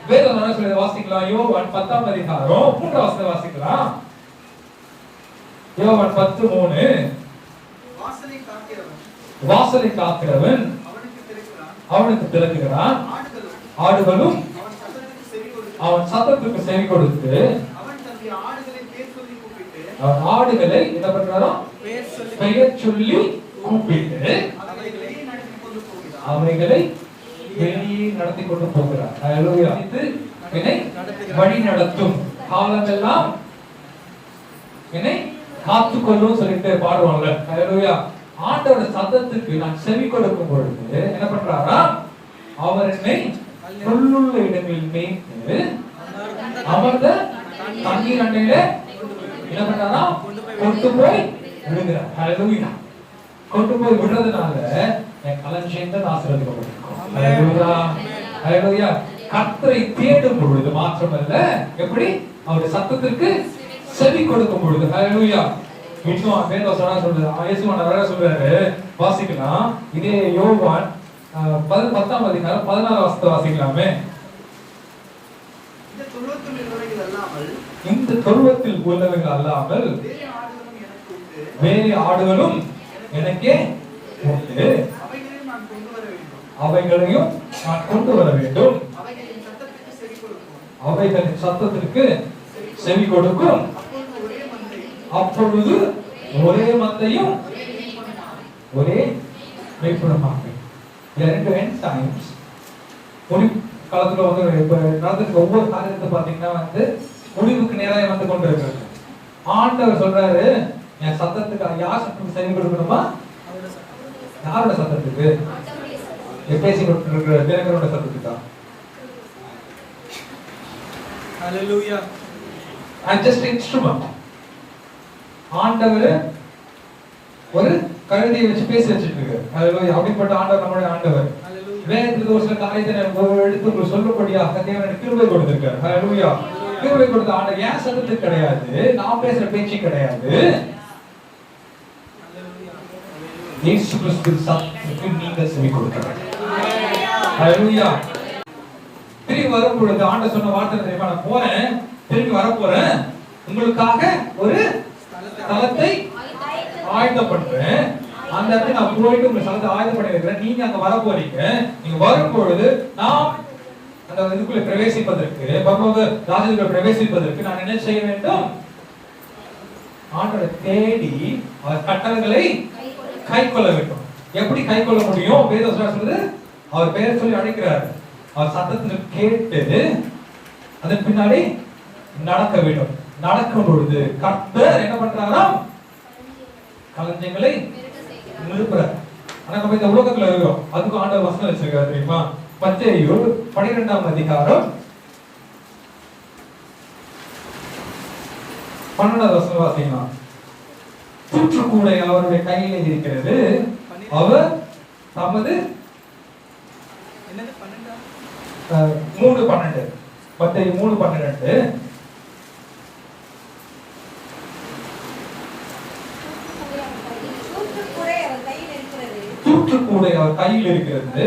வேதம் என்ன சொல்லுது வாசிக்கலாம். யோவான் 10ஆம் அதிகாரம் 3ஆம் வசனம் வாசிக்கலாம். யோவான் 10:3 வாசலை காக்கிறவன் அவனுக்கு திறக்கிறான். ஆடுகளும் அவன் சத்தத்துக்கு செவி கொடுத்து ஆடுகளை என்ன பண்றாரோ பெயர் சொல்லி கூப்பிட்டு அவைகளை வெளியே நடத்தி கொண்டு போகிறார். ஹalleluya. இது என்னை வழி நடத்தும் காலமெல்லாம் என்னை காத்துக்கொள்ளும் சொல்லிட்டு பாடுவாங்க. ஹalleluya. ஆண்டவருடைய சத்தத்துக்கு நான் செவி கொடுக்கும் பொழுது என்ன பண்றாரா, அவர் என்னை புல்லுள்ள இடங்களில் மேய்த்து அமர்ந்த தண்ணீர் அண்டையில என்ன பண்றாரா கொண்டு போய் விடுகிறார். ஹalleluya. கொண்டு போய் விடுறதுனால என் களஞ்சியம் ஆசீர்வதிக்கப்பட்டிருக்கும். ஹalleluya. ஹalleluya. கர்த்தரை தேடும் பொழுது மாத்திரமல்ல, எப்படி அவருடைய சத்தத்திற்கு செவி கொடுக்கும் பொழுது. ஹalleluya. இன்னும் வேதம் சொல்றது இயேசுவான அழகா சொல்றாரு, வாசிக்கலாம். இதே யோவான் 10ஆம் அதிகாரம் 16ஆம் வசனத்தை வாசிக்கலாமே. இந்த தொழுவத்தில் உள்ளவர்கள் அல்லாமல் வேறு ஆடுகளும் எனக்கே உண்டு, அவைகளையும் நான் கொண்டு வர வேண்டும், அவைகளின் சத்தத்திற்கு செவி கொடுக்கும், அப்பொழுது ஒரே மந்தையும் ஒரே மேய்ப்பனுமாக. இரண்டு எண்ட் டைம்ஸ் முடிவு காலத்துல வந்து இப்ப நடந்துட்டு ஒவ்வொரு காரியத்தை பாத்தீங்கன்னா முடிவுக்கு நேராக வந்து கொண்டிருக்கிறது. ஆண்டவர் சொல்றாரு, என் சத்தத்துக்கு யார் சத்தத்துக்கு செவி கொடுக்கணுமா? யாரோட சத்தத்துக்கு? பேசி கொண்டிருக்கிற தினகரோட சத்தத்துக்கா? Hallelujah. I'm just an instrument. ஆண்டவர் ஒரு கழுதையை வச்சு பேசி வச்சிட்டு இருக்காரு. ஹalleluya. அப்படிப்பட்ட ஆண்டவர் நம்முடைய ஆண்டவர். வேதத்துல ஒரு சில காரியத்தை எடுத்து உங்களுக்கு சொல்லும்படியாக தேவன் கிருபை கொடுத்திருக்காரு. ஹalleluya. கிருபை கொடுத்த ஆண்டவர் ஏன் சத்தத்துக்கு கிடையாது, நான் பேசுற பேச்சு கிடையாது. இயேசு கிறிஸ்துவின் சத்தத்துக்கு நீங்க செவி கொடுக்கணும். ஹalleluya. திரும்பி வரும் பொழுது ஆண்டவர் சொன்ன வார்த்தை தெரியுமா, நான் போறேன், திரும்பி வர போறேன், உங்களுக்காக ஒரு ஸ்தலத்தை ஆயத்தம் பண்றேன், அந்த இடத்துல நான் போயிட்டு உங்க ஸ்தலத்தை ஆயத்தம் பண்ணி வைக்கிறேன், நீங்க அங்க வர போறீங்க. நீங்க வரும் பொழுது நான் அந்த இதுக்குள்ள பிரவேசிப்பதற்கு, பரலோக ராஜ்யத்துக்குள்ள பிரவேசிப்பதற்கு நான் என்ன செய்ய வேண்டும்? ஆண்டவரை தேடி அவர் கட்டளைகளை கைக்கொள்ள வேண்டும். எப்படி கைக்கொள்ள முடியும்? வேதம் சொல்றது, அவர் பெயர் சொல்லி அழைக்கிறார், அவர் சத்தத்தை கேட்டு அதன் பின்னாடி நடக்க வேண்டும். நடக்கும் பொழுது கர்த்தர் என்ன பண்றாராம்? களஞ்சியங்களை நிரப்புறார். ஆனா நம்ம இந்த உலகத்துல இருக்கோம், அதுக்கு ஆண்டவர் வசனம் வச்சிருக்காரு தெரியுமா? மத்தேயு 12ஆம் அதிகாரம் 12ஆவது வசனம் வாசிக்கலாம். தூற்றுக்கூடை அவருடைய கையில இருக்கிறது, அவர் தமது 3:12 மத்தேயு 3:12 தூற்றுக்கூடை அவர் கையில் இருக்கிறது,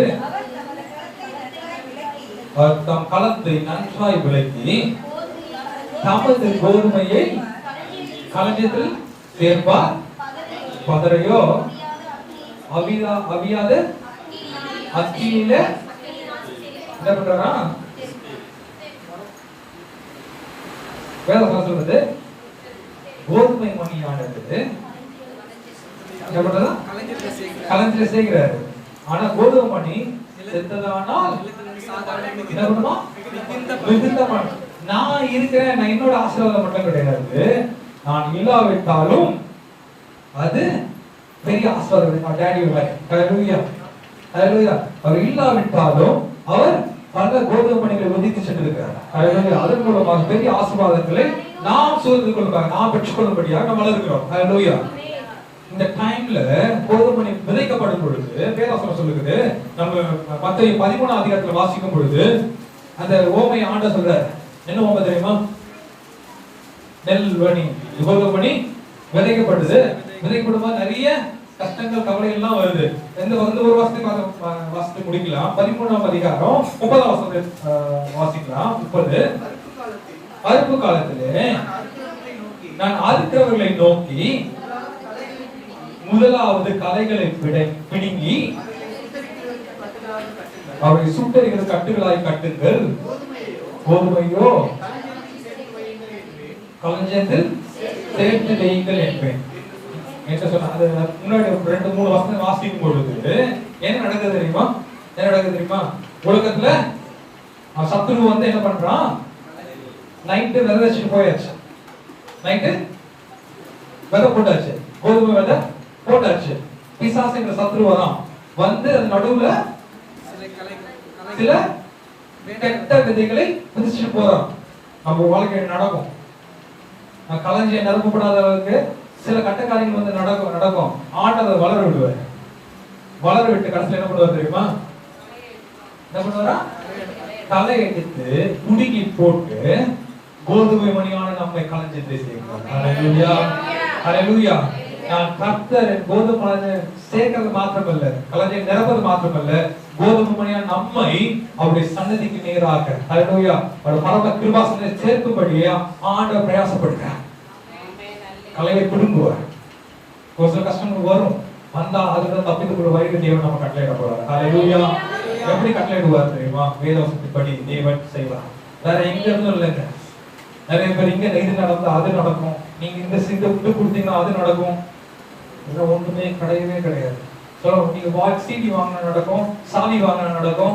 அவர் தம் களத்தை நன்றாய் விளக்கி தமது கோதுமையை களஞ்சியத்தில் சேர்ப்பார், பதரையோ அவியாத அக்கினியில என்ன பண்றாரா? வேதம் சொல்றது, கோதுமை மணியானது என்ன பண்றதா? களஞ்சியத்துல சேர்க்கிறாரு. ஆனா கோதுமை மணி செத்ததானால் என்ன பண்ணுமா? மிகுந்த மணி. நான் இருக்கிறேன், நான் என்னோட ஆசீர்வாதம் மட்டும் கிடையாது, நான் இல்லாவிட்டாலும் அது பெரிய ஆசீர்வாதம். டாடி ஹalleluya. ஹalleluya. அவர் இல்லாவிட்டாலும் அவர் பல கோதுமை மணிகளை உதித்து சென்றிருக்கிறார். ஹalleluya. அதன் மூலமாக பெரிய ஆசீர்வாதங்களை நாம் சூழ்ந்து கொள்ளும்படியாக, நாம் பெற்றுக்கொள்ளும்படியாக நாம் வளர்க்கிறோம். ஹalleluya. இந்த டைம்ல கோதுமை விதைக்கப்படும் பொழுது வேதவசனம் சொல்லுது, நம்ம மத்தேயு 13ஆம் அதிகாரத்துல வாசிக்கும் பொழுது அந்த ஓமை ஆண்ட சொல்றார். என்ன ஓமை தெரியுமா? நெல் மணி கோதுமை மணி விதைக்கப்படுது. விதைக்கப்படுமா நிறைய கஷ்டங்கள் கவலை எல்லாம் வருது. இந்த ஒரு வாசத்தை முடிக்கலாம். 13ஆம் அதிகாரம் 30ஆம் வசனத்தை வாசிக்கலாம். 30 அறுப்பு காலத்திலே நான் அறுக்கிறவர்களை நோக்கி முதலாவது களைகளை பிடுங்கி அவரை சுட்டெரிக்கிற கட்டுகளாய் கட்டுங்கள். கோதுமையோ களஞ்சியத்தில் சேர்த்து வையுங்கள் என்பேன். முன்னாடி 2-3 வசனம் வாசிக்கும் பொழுது என்ன நடக்குது தெரியுமா? உலகத்துல சத்துரு வந்து என்ன பண்றான்? நைட்டு விதை வச்சுட்டு போயாச்சு. நைட்டு விதை போட்டாச்சு, கோதுமை விதை போட்டாச்சு. பிசாசுங்கிற சத்துரு வரான். வந்து அது நடுவுல சில கெட்ட விதைகளை விதிச்சுட்டு போறான். நம்ம வாழ்க்கை நடக்கும். களஞ்சிய நிரப்பப்படாத அளவுக்கு சில கட்ட காரியங்கள் வந்து நடக்கும். ஆண்டவர் வளர விடுவார். வளர விட்டு கடைசியில் என்ன பண்ணுவார் தெரியுமா? என்ன பண்ணுவாரா? களை எடுத்து குடுக்கி போட்டு கோதுமை மணியான நம்மை களஞ்சியத்தை சேர்க்கிறார். ஹல்லேலூயா, ஹல்லேலூயா. நான் கர்த்தர் கோதுமை சேர்க்கிறது மாத்திரமல்ல, களஞ்சியம் நிரப்பது மாத்திரமல்ல, கோதுமை மணியான நம்மை அவருடைய சன்னதிக்கு நேராக ஹல்லேலூயா அவருடைய பரம கிருபாசனத்தை சேர்க்கும்படியா ஆண்டவர் பிரயாசப்படுகிறார். கலையை பிடுங்குவார். ஒரு சில கஷ்டங்கள் வரும், வந்தா அதுல தப்பித்துக்குள்ள வழிக்கு தேவன் நம்ம கட்டளையிட போறாரு. ஹல்லேலூயா. எப்படி கட்டளையிடுவார் தெரியுமா? வேதவசனத்தின்படி தேவன் செய்வார். வேற எங்க இருந்தும் இல்லைங்க. நிறைய பேர் இங்க இது நடந்தா அது நடக்கும், நீங்க இந்த சிந்தை விட்டு கொடுத்தீங்கன்னா அது நடக்கும். இதெல்லாம் ஒண்ணுமே கிடையவே கிடையாது. நீங்க சீடி வாங்கினா நடக்கும், சாவி வாங்கினா நடக்கும்,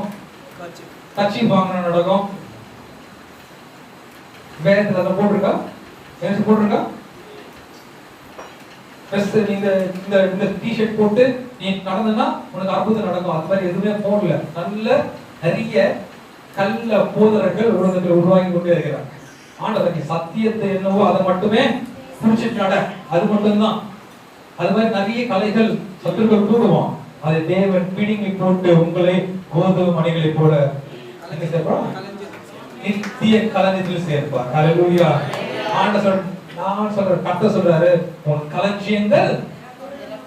கட்சி வாங்கினா நடக்கும். வேதத்துல அதை போட்டிருக்கா? என்ன போட்டிருக்கா? இந்த டிஷர்ட் போட்டு நீ நடந்தனா உனக்கு அற்புதம் நடக்கும். அது மாதிரி எதுவுமே போடல. நல்ல நிறைய கள்ள போதகர்கள் உலகத்தில் உருவாகி கொண்டே இருக்கிறாங்க. ஆண்டவர் நீ சத்தியத்தை என்னவோ அதை மட்டுமே புடிச்சிட்டு நட, அது மட்டும்தான். அது மாதிரி நிறைய கலைகள் சத்துருக்கள் கூடுவான். அதை தேவன் பிடுங்கி போட்டு உங்களை கோதுமை மணிகளை போல என்ன சேர்ப்பார்? நித்திய களஞ்சியத்தில் சேர்ப்பார். ஹல்லேலூயா. ஆண்டவர் நான் சொல்றேன், கர்த்தர் சொல்றாரு, உன் களஞ்சியங்கள்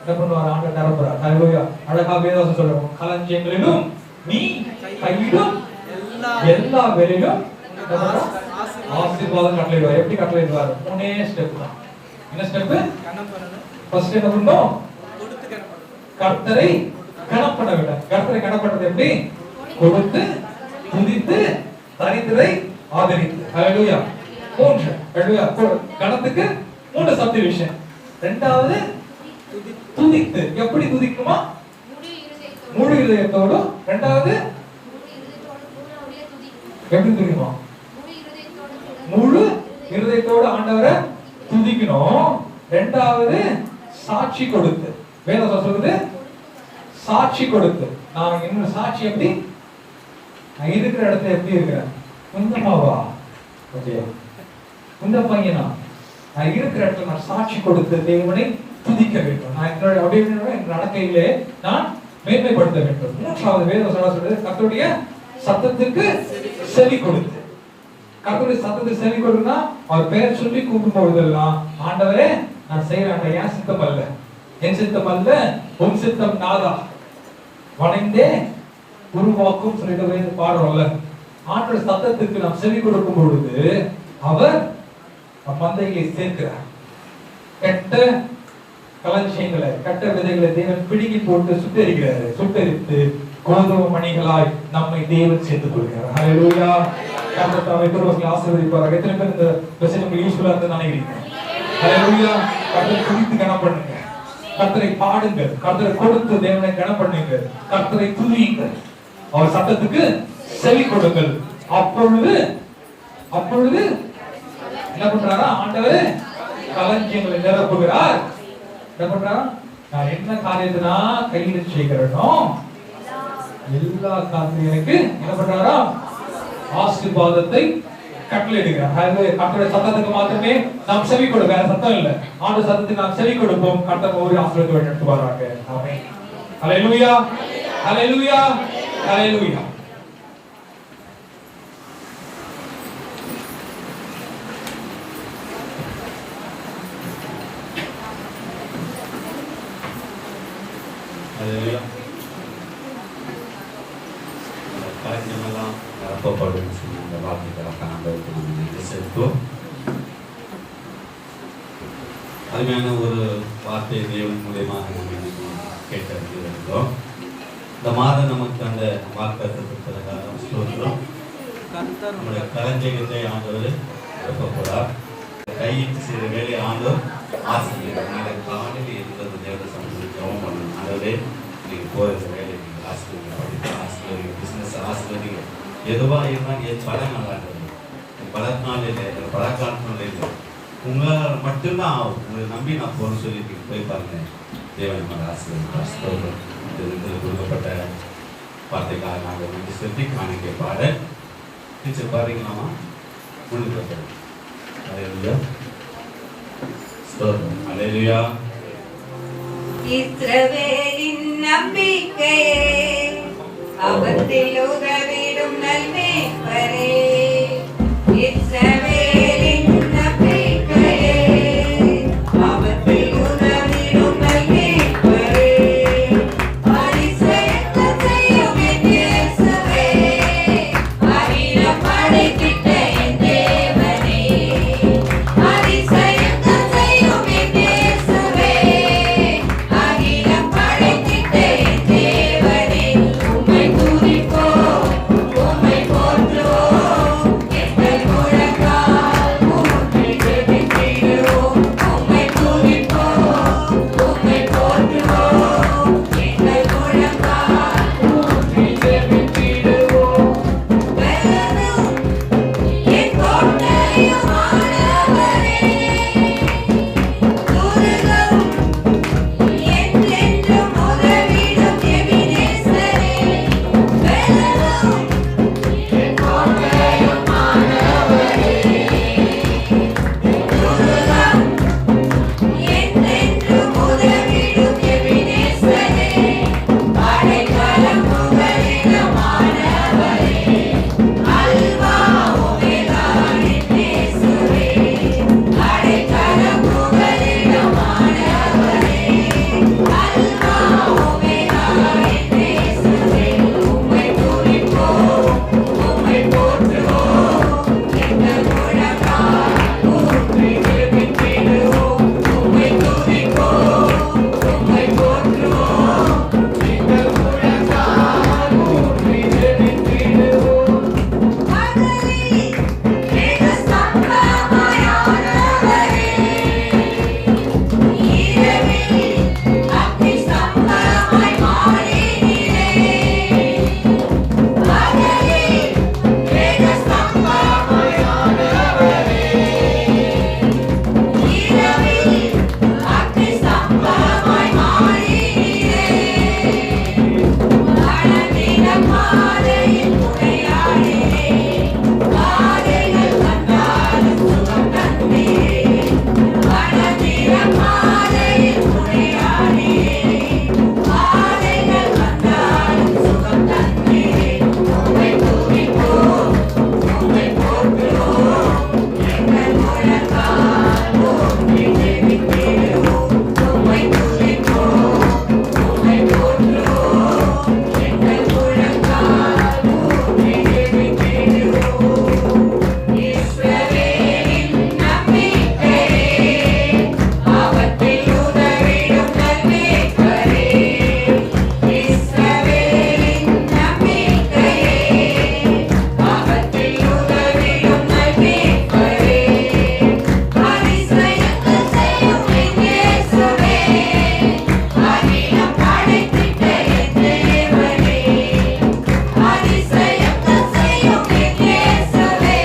என்ன பண்ணுவார்? ஆண்டவர் நிரப்புறார். ஹல்லேலூயா. அழகா வேதவசனம் சொல்றாரு, உன் களஞ்சியங்களிலும் நீ கையிலும் எல்லா வேலையிலும் ஆசீர்வாதம் கட்டளையிடுவார். எப்படி கட்டளையிடுவார்? 3 ஸ்டெப் தான். என்ன ஸ்டெப்? ஃபர்ஸ்ட் என்ன பண்ணணும்? கர்த்தரை கணப்பட வேண்டும். கர்த்தரை கணப்படுறது எப்படி? கொடுத்து, துதித்து, தரித்திரை ஆதரித்து. ஹல்லேலூயா. 3. ஹல்லேலூயா. கணத்துக்கு 3 சப்டிவிஷன். இரண்டாவது துதித்து. எப்படி துதிக்குமா? முழு இதயத்தோடு. இரண்டாவது எப்படி துதிக்குமா? முழு இருதயத்தோடு ஆண்டவரை துதிக்கணும். இரண்டாவது சாட்சி கொடுத்து. வேதம் சொல்றது சாட்சி கொடுத்து. நான் என்ன சாட்சி? எப்படி நான் இருக்கிற இடத்துல எப்படி இருக்கிறேன்? கொஞ்சமாவா இந்த பையனா? நான் இருக்கிற இடத்துல நான் சாட்சி கொடுத்து தேவனை துதிக்க வேண்டும். நான் என்னுடைய நடக்கையிலே நான் மேன்மைப்படுத்த வேண்டும். 3வது வேதம் சொல்றது கர்த்தருடைய சத்தத்துக்கு செவி கொடுத்து. கர்த்தருடைய சத்தத்துக்கு செவி கொடுனா அவர் பெயர் சொல்லி கூப்பிடும் பொழுதெல்லாம் ஆண்டவரே நான் செய்யறேன், என் சித்தம் அல்ல, என் சித்தம் அல்ல, உன் சித்தம் நாதா வணைந்தே உருவாக்கும் சொல்லிட்டு பாடுறோம்ல. ஆண்டவர் சத்தத்துக்கு நாம் செவி கொடுக்கும் பொழுது அவர் மந்தைகளை சேர்க்கிறார். கெட்ட களஞ்சியங்களை, கெட்ட விதைகளை தேவன் பிடுங்கி போட்டு சுட்டெரிக்கிறாரு. சுட்டெரித்து கோதுமை மணிகளாய் நம்மை தேவன் சேர்த்துக் கொள்கிறார். ஹல்லேலூயா. கர்த்தர் தாமே திருவசனத்தை ஆசீர்வதிப்பார். எத்தனை பேர் இந்த மெசேஜ் யூஸ்ஃபுல்லா இருக்குன்னு நினைக்கிறீங்க? ஹல்லேலூயா. கர்த்தரை துதித்து கனம் பண்ணுங்க, கர்த்தரை பாடுங்க, கர்த்தரை கொடுத்து தேவனை கனம் பண்ணுங்க, கர்த்தரை துதியுங்கள், அவர் சத்தத்துக்கு செவி கொடுங்கள். அப்பொழுது என்ன பண்றாரா? ஆண்டவர் களஞ்சியங்களை நிரப்புகிறார். என்ன பண்றா? நான் என்ன காரியத்தினா கையில் செய்கிறேனோ எல்லா காரியத்தையும் எனக்கு என்ன பண்றாரா? ஆசீர்வாதத்தை கட்டளையிடுகிறார். கர்த்தருடைய சத்தத்துக்கு மாத்திரமே நாம் செவி கொடுக்க, வேற சத்தம் இல்ல. ஆண்டவர் சத்தத்துக்கு நாம் செவி கொடுப்போம். கர்த்தர் ஒரு ஆசீர்வாதத்தை வழிநடத்துவாராக. ஆமென். ஹல்லேலூயா, ஹல்லேலூயா, ஹல்லேலூயா. எழுப்பப்படும் அந்த வார்த்தைகளுக்காக ஆண்டவருக்கு நாம் நன்றி செலுத்துவோம். அருமையான ஒரு வார்த்தை தேவன் மூலியமாக நம்ம கேட்டிருக்கிறோம். இந்த மாதம் நமக்கு அந்த வாக்குத்தத்தத்திற்காக ஸ்தோத்திரம். நம்முடைய கலஞ்சகத்தை ஆண்டவர் எழுப்பக்கூடார். கையிட்டு செய்த வேலை ஆண்டவர் ஆசிரியர் நாளை காலையில் இருந்தது தேவ சமூகத்தை ஜெபம் பண்ணணும். ஆண்டவரே நீங்கள் போகிற வேலை நீங்கள் ஆசிரியர் படித்த ஆசிரியர் பிஸ்னஸ் ஆசிரியர் எதுவாக இருந்தால் என் பல நாளாண்டது பலத்தினால இல்லை பலக்காலத்தினால இல்லை உங்களால் மட்டும்தான் ஆகும். உங்களை நம்பி நான் போகணும்னு சொல்லி போய் பாருங்க. தேவன் நம்ம ஆசிரியர் கொடுக்கப்பட்ட வார்த்தைக்காக நாங்கள் வந்து செலுத்தி காணிக்கை பாட டீச்சர் பாருங்களாமா முடிவு. அல்லேலூயா ஸ்தோத்திரம். அல்லேலூயா. இஸ்ரவேலின் நம்பிக்கையே அவத்தில் உதவிடும் நல்மேய்ப்பரே. இஸ்ரவேலின் நம்பிக்கையே அவத்தில் உதவிடும் நல்மேய்ப்பரே. அதிசயங்கள் செய்யும் என் இயேசுவே, அகிலம் படைத்திட்ட என் தேவனே. அதிசயங்கள் செய்யும் என் இயேசுவே, அகிலம் படைத்திட்ட என் தேவனே. உம்மை துதிப்போம், உம்மை போற்றுவோம், எங்கள் முழங்கால் ஊன்றி ஜெபித்திடுவோம். உம்மை துதிப்போம், உம்மை போற்றுவோம், எங்கள் முழங்கால் ஊன்றி ஜெபித்திடுவோம். வெல்லனும் என் கோட்டையுமானவரே, துருகம் என்றென்றும் உதவிடும் எபினேசரே. வெல்லனும் என் கோட்டையுமானவரே, துருகம் என்றென்றும் உதவிடும் எபினேசரே. அடைக்கலம் புகலிடமானவரே, அல்வா ஒமேகா என் இயேசுவே. அடைக்கலம் புகலிடமானவரே, அல்வா ஒமேகா என் இயேசுவே. உம்மை துதிப்போம், உம்மை போற்றுவோம், எங்கள் முழங்கால் ஊன்றி ஜெபித்திடுவோம். உம்மை துதிப்போம், உம்மை போற்றுவோம், எங்கள் முழங்கால் ஊன்றி ஜெபித்திடுவோம். பகலில் மேகஸ்தம்பமாயானவரே, இரவில் அக்கினிஸ்தம்பமாய் மாறினீரே. பகலில் மேகஸ்தம்பமாயானவரே, இரவில் அக்கினிஸ்தம்பமாய் மாறினீரே. வளர்ந்திட பாதையில் துணையாடினே, பாதைகள் வந்தாலும் சுகம் தந்தீரே. வளர்ந்திட பாதையில் துணையாடினே, பாதைகள் வந்தாலும் சுகம் தந்தீரே. உம்மை துதிப்போம், உம்மை போற்றுவோம், எங்கள் முழங்கால் ஊன்றி ஜெபித்திடுவோம். உம்மை துதிப்போம், உம்மை போற்றுவோம், எங்கள் முழங்கால் ஊன்றி ஜெபித்திடுவோம். இஸ்ரவேலின் நம்பிக்கையே அவத்தில் உதவிடும் நல்மேய்ப்பரே. இஸ்ரவேலின் நம்பிக்கையே அவத்தில் உதவிடும் நல்மேய்ப்பரே. அதிசயங்கள் செய்யும் என் இயேசுவே, அகிலம் படைத்திட்ட என் தேவனே. அதிசயங்கள் செய்யும் என் இயேசுவே,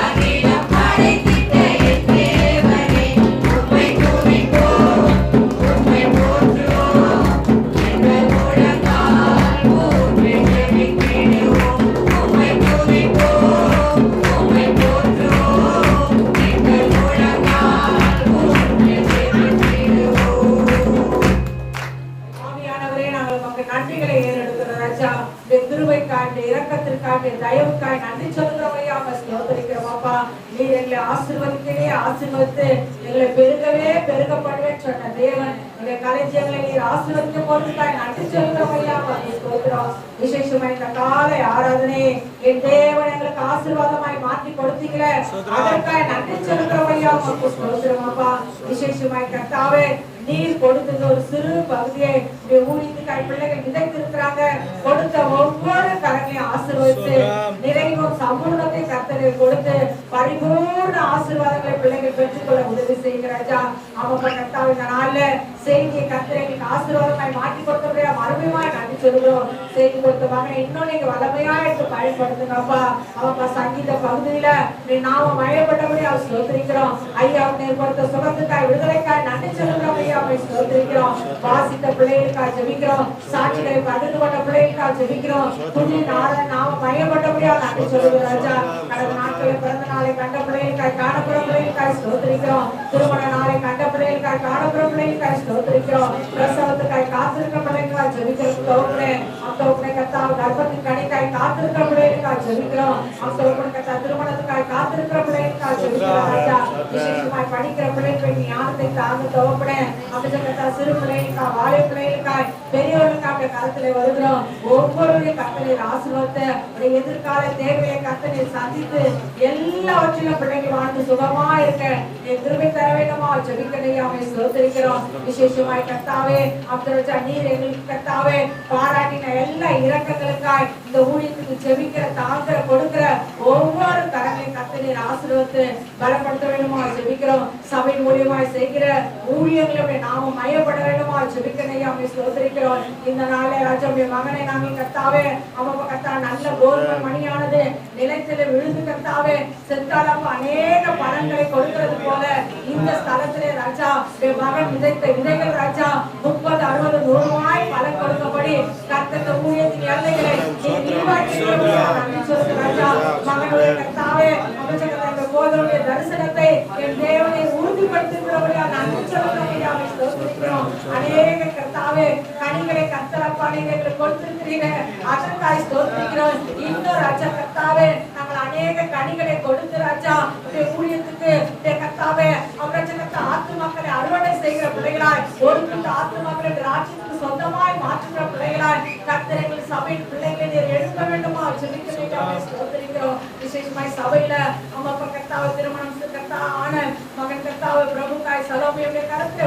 அகிலம் படைத்திட்ட என் தேவனே. உம்மை துதிப்போம், உம்மை போற்றுவோம், எங்கள் முழங்கால் ஊன்றி ஜெபித்திடுவோம். உம்மை துதிப்போம், உம்மை போற்றுவோம், எங்கள் முழங்கால் ஊன்றி ஜெபித்திடுவோம். ஆவியானவரே, நாங்கள் உமக்கு நன்றிகளை ஏறெடுக்கிறோம் ராஜா. இந்த கிருபைக்காய், இந்த இரக்கத்திற்காய், இந்த தயவுக்காய் நன்றி சொல்கிறோம் ஐயா. ஸ்தோத்திரிக்கிறோம் அப்பா. நீர் எங்களை ஆசீர்வதிக்கவே ஆசீர்வதித்து எங்களை பெருகவே பெருகப்படுவே சொன்ன தேவன் எங்கள் களஞ்சியங்களை நீர் ஆசீர்வதிக்க போறதுக்காக நன்றி சொல்கிறோம் ஐயா. ஸ்தோத்திரம். விசேஷமா இந்த காலை ஆராதனை என் தேவன் எங்களுக்கு ஆசீர்வாதமாய் மாற்றி கொடுத்தீங்களே அதற்காக நன்றி சொல்கிறோம் ஐயா. ஸ்தோத்திரம் அப்பா. விசேஷமாய் கர்த்தாவே நீர் கொடுத்தது ஒரு சிறு பகுதியை ஊழியத்துக்காய் பிள்ளைகள் விதைத்திருக்கிறாங்க. கொடுத்த ஒவ்வொரு கரங்களையும் ஆசீர்வதித்து நிறைவும் சம்பூர்ணத்தை கர்த்தரை கொடுத்து பரிபூர்ண ஆசீர்வாதங்களை பிள்ளைகள் பெற்றுக்கொள்ள உதவி செய்கிறாச்சா. அவங்க கர்த்தாவே இந்த நாள்ல செய்தியை கர்த்தரை எங்களுக்கு ஆசீர்வாதமாய் மாற்றி கொடுத்தபடியா மறுபடியும் நன்றி சொல்கிறோம். செய்தி கொடுத்த மகனை இன்னும் நீங்க வல்லமையா எடுத்து பயன்படுத்துங்கப்பா. அவங்க சங்கீத பகுதியில நீ நாம மழைப்பட்டபடி அவர் ஸ்தோத்திரிக்கிறோம் ஐயா. நீர் கொடுத்த சுகத்துக்காய் விடுதலைக்காய் நன்றி சொல்கிறோம் ஐயா. ஸ்தோத்திரிக்கிறோம். வாசித்த பிள்ளைகளுக்காக ஜெபிக்கிறோம். சாட்சிகளை பகிர்ந்து கொண்ட பிள்ளைகளுக்காக ஜெபிக்கிறோம். புதிய நாம பயப்பட்டபடியா நன்றி சொல்லுங்க ராஜா. கடந்த நாட்களில் பிறந்த நாளை கண்ட பிள்ளைகளுக்காய் காணப்புற பிள்ளைகளுக்காய் ஸ்தோத்திரிக்கிறோம். திருமண நாளை கண்ட பிள்ளைகளுக்காய் காணப்புற பிள்ளைகளுக்காய் ஸ்தோத்திரிக்கிறோம். பிரசவத்துக்காய் காத்திருக்க பிள்ளைகளுக்காய் ஜெபிக்கிறோம். அத்தோப்பனை கர்த்தாவே கர்ப்பத்தின் கனிக்காய் காத்திருக்கிற பிள்ளைகளுக்காய் ஜெபிக்கிறோம். அத்தோப்பனை கர்த்தாவே திருமணத்துக்காய் காத்திருக்கிற பிள்ளைகளுக்காய் ஜெபிக்கிறோம் ராஜா. விசேஷமாய் படிக்கிற பிள்ளைகளுக்கு ஞானத்தை தாங்க தோப்பனே அப்படிப்பட்ட சிறு பிள்ளைகளுக்காய் வாழை பிள்ளைகளுக்காய் பெரியவர்களுக்காக கருத்துல வருகிறோம். ஒவ்வொருவரையும் கர்த்தரின் ஆசீர்வாதத்தை எதிர்கால தேவையை கர்த்தரில் சந்தித்து எல்லாவற்றிலும் பிள்ளைகள் வாழ்ந்து சுகமா இருக்க கிருபை தர வேண்டுமா ஜெபிக்கணையாமை ஸ்தோத்திரிக்கிறோம். விசேஷமாய் கர்த்தாவே அப்துல்லா நீர் எங்களுக்கு கர்த்தாவே பாராட்டின எல்லா இரக்கங்களுக்காய் இந்த ஊழியத்துக்கு ஜெபிக்கிற தாங்கிற கொடுக்கிற ஒவ்வொரு கரங்களையும் கர்த்தரின் ஆசீர்வாதத்தை பலப்படுத்த வேண்டுமா ஜெபிக்கிறோம். சபை மூலியமாய் செய்கிற ஊழியர்களுடைய நாம மையப்பட வேண்டுமா ஜெபிக்கணையாமை ஸ்தோத்திரிக்கிறோம். இந்த நாளே ராஜாவுடைய மகனை நாங்கள் கர்த்தாவே அவங்க கர்த்தா நல்ல கோதுமை மணியானது நிலத்தில விழுந்து கர்த்தாவே செத்தாலும் அநேக பலன்களை கொடுக்கிறது போல இந்த ஸ்தலத்திலே ராஜா மகன் விதைத்த விதைகள் ராஜா 30, 60, 100 பலன் கொடுக்கப்படி கர்த்தர் ஊழியத்தின் எல்லைகளை ராஜா மகனுடைய கர்த்தாவே அமைச்சர் கோதனுடைய தரிசனத்தை என் தேவனை உறுதிப்படுத்துகிறவர்களா நன்றி சொல்லுகிறோம். அநேக கர்த்தாவே கனிகளை கர்த்தரப்பா நீங்க கொடுத்திருக்கிறீங்க அதற்காய் ஸ்தோத்திரிக்கிறோம். இன்னும் ராஜா கர்த்தாவே நாங்கள் அநேக கனிகளை கொடுத்து ராஜா ஊழியத்துக்கு கர்த்தாவே அவரச்சனத்தை ஆத்து மக்களை அறுவடை செய்கிற பிள்ளைகளாய் ஒரு ஆத்து மக்களை ராஜ்யத்துக்கு சொந்தமாய் மாற்றுகிற பிள்ளைகளாய் கர்த்தர் எங்கள் சபையின் பிள்ளைகளை நீர் எழுப்ப வேண்டுமா ஸ்தோத்திரிக்கிறோம். விசேஷமாய் சபையில அம்மா கர்த்தாவை திருமணம் கர்த்தா ஆன மகன் கர்த்தாவை பிரபுக்காய் சலோமியுடைய கருத்தை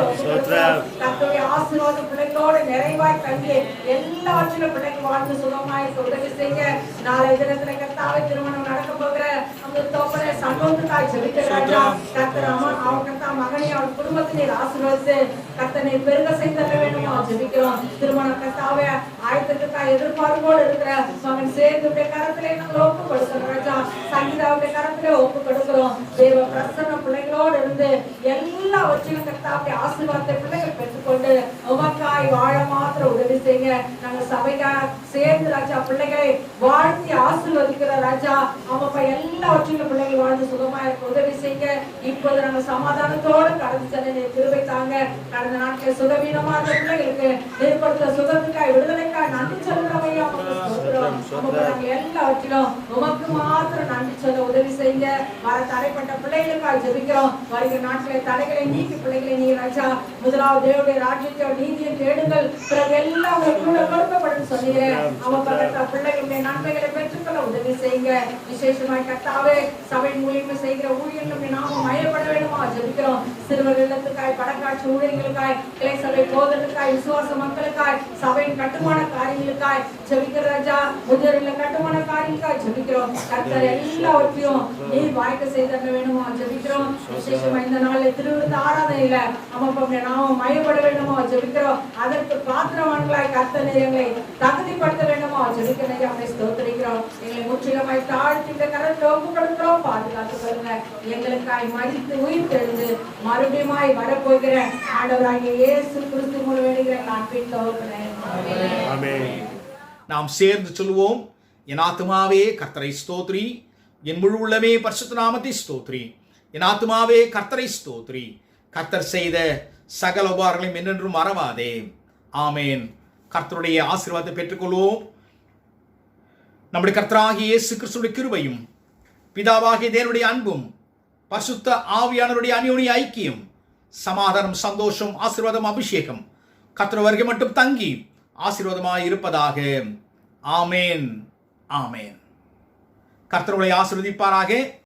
கர்த்தருடைய ஆசீர்வாதம் பிள்ளைகளோடு நிறைவாய் தங்கி எல்லாவற்றிலும் பிள்ளைகள் வாழ்ந்து சுகமாய் உதவி செய்ய நாளை தினத்துல கர்த்தாவை திருமணம் நடக்க போகிற அந்த தோப்பனை சந்தோஷத்தாய் ஜெபிக்கிறாரா. கர்த்தர் அவன் கர்த்தா மகனை அவன் குடும்பத்தினை ஆசீர்வதித்து கர்த்தனை பெருக செய்து தர வேண்டுமா ஜெபிக்கிறோம். திருமணம் கர்த்தாவை ஆயத்தத்துக்காய் எதிர்பார்ப்போடு இருக்கிற மகன் சேர்ந்துடைய கரத்திலே நாங்கள் ஒப்பு கொடுக்கிறோம் ராஜா. சங்கீதாவுடைய கரத்திலே ஒப்பு கொடுக்கிறோம். தேவ பிரசன்ன பிள்ளைகளோடு இருந்து எல்லாவற்றையும் கர்த்தாவுடைய ஆசீர்வாதத்தை பிள்ளைகள் பெற்றுக்கொண்டு உமக்காய் வாழ மாத்திர உதவி செய்ய நாங்கள் சபைக்காக சேர்ந்து ராஜா பிள்ளைகளை வாழ்த்தி ஆசீர்வதிக்கிற ராஜா. அவங்க எல்லாவற்றிலும் பிள்ளைகள் வாழ்ந்து சுகமா இருக்க உதவி செய்ய இப்போது நாங்கள் சமாதானத்தோடு கடந்து சென்னை கிருபை தாங்க. கடந்த நாட்கள் சுகவீனமான பிள்ளைகளுக்கு ஏற்படுத்த சுகத்துக்காய் விடுதலைக்காய் நன்றி சொல்கிறவையா எல்லாவற்றிலும் உமக்கு மாத்திரம் நன்றி சொல்ல உதவி செய்ய வர தடைப்பட்ட பிள்ளைகளுக்காக ஜெபிக்கிறோம். வருகிற நாட்களை தடைகளை நீக்கி பிள்ளைகளை நீ ராஜா முதலாவது தேவனுடைய ராஜ்யத்தை நீதியை தேடுங்கள் பிறகு எல்லாம் உங்களுக்கு கூட கொடுக்கப்படும் சொன்னீங்க. அவங்க பக்கத்த பிள்ளைகளுடைய நன்மைகளை பெற்றுக்கொள்ள உதவி செய்யுங்க. விசேஷமாய் கர்த்தாவே சபை மூலியமா செய்கிற ஊழியர்களுடைய நாம மயப்பட வேண்டுமா ஜெபிக்கிறோம். சிறுவர் இல்லத்துக்காய் படக்காட்சி ஊழியர்களுக்காய் கிளை சபை போதலுக்காய் விசுவாச மக்களுக்காய் சபையின் கட்டுமான காரியங்களுக்காய் ஜெபிக்கிற ராஜா முதியோர் கட்டுமான காரியங்களுக்காய் ஜெபிக்கிறோம். கர்த்தர் எல்லாவற்றையும் நீர் வாய்க்க செய்த வேண்டுமா ஜெபிக்கிறோம். விசேஷமா இந்த நாளில் திருவிழா ஆராதனையில நம்ம நாம மயப்பட வேண்டுமா ஜெபிக்கிறோம். அதற்கு பாத்திரவான்களாய் கர்த்தர் எங்களை தகுதிப்படுத்த வேண்டுமா ஜெபிக்கிறேன். அவனை ஸ்தோத்திரிக்கிறோம். எங்களை முற்றிலுமாய் தாழ்த்தி இந்த கரத்தில் ஒப்பு கொடுக்கிறோம். பாதுகாத்து கொள்ளுங்க. எங்களுக்காய் மரித்து உயிர் தெழுந்து மறுபடியுமாய் வரப்போகிற ஆண்டவராகிய இயேசு கிறிஸ்து மூலம் வேண்டுகிறேன் நான் பின் தோற்கிறேன். நாம் சேர்ந்து சொல்லுவோம். என் ஆத்துமாவே கர்த்தரை ஸ்தோத்ரி, என் முழு உள்ளமே பரிசுத்த நாமத்தை ஸ்தோத்ரி. என் ஆத்துமாவே கர்த்தரை ஸ்தோத்ரி, கர்த்தர் செய்த சகல உபகாரங்களையும் என்னென்றும் மறவாதே. ஆமேன். கர்த்தருடைய ஆசீர்வாதத்தை பெற்றுக்கொள்வோம். நம்முடைய கர்த்தராகிய இயேசு கிறிஸ்துவின் கிருபையும் பிதாவாகிய தேவனுடைய அன்பும் பரிசுத்த ஆவியானவருடைய அந்யோன்ய ஐக்கியம், சமாதானம், சந்தோஷம், ஆசீர்வாதம், அபிஷேகம் கர்த்தர் வருகை மட்டும் தங்கி ஆசீர்வாதமாய் இருப்பதாக. ஆமேன், ஆமேன். கர்த்தர் உங்களை ஆசீர்வதிப்பாராக.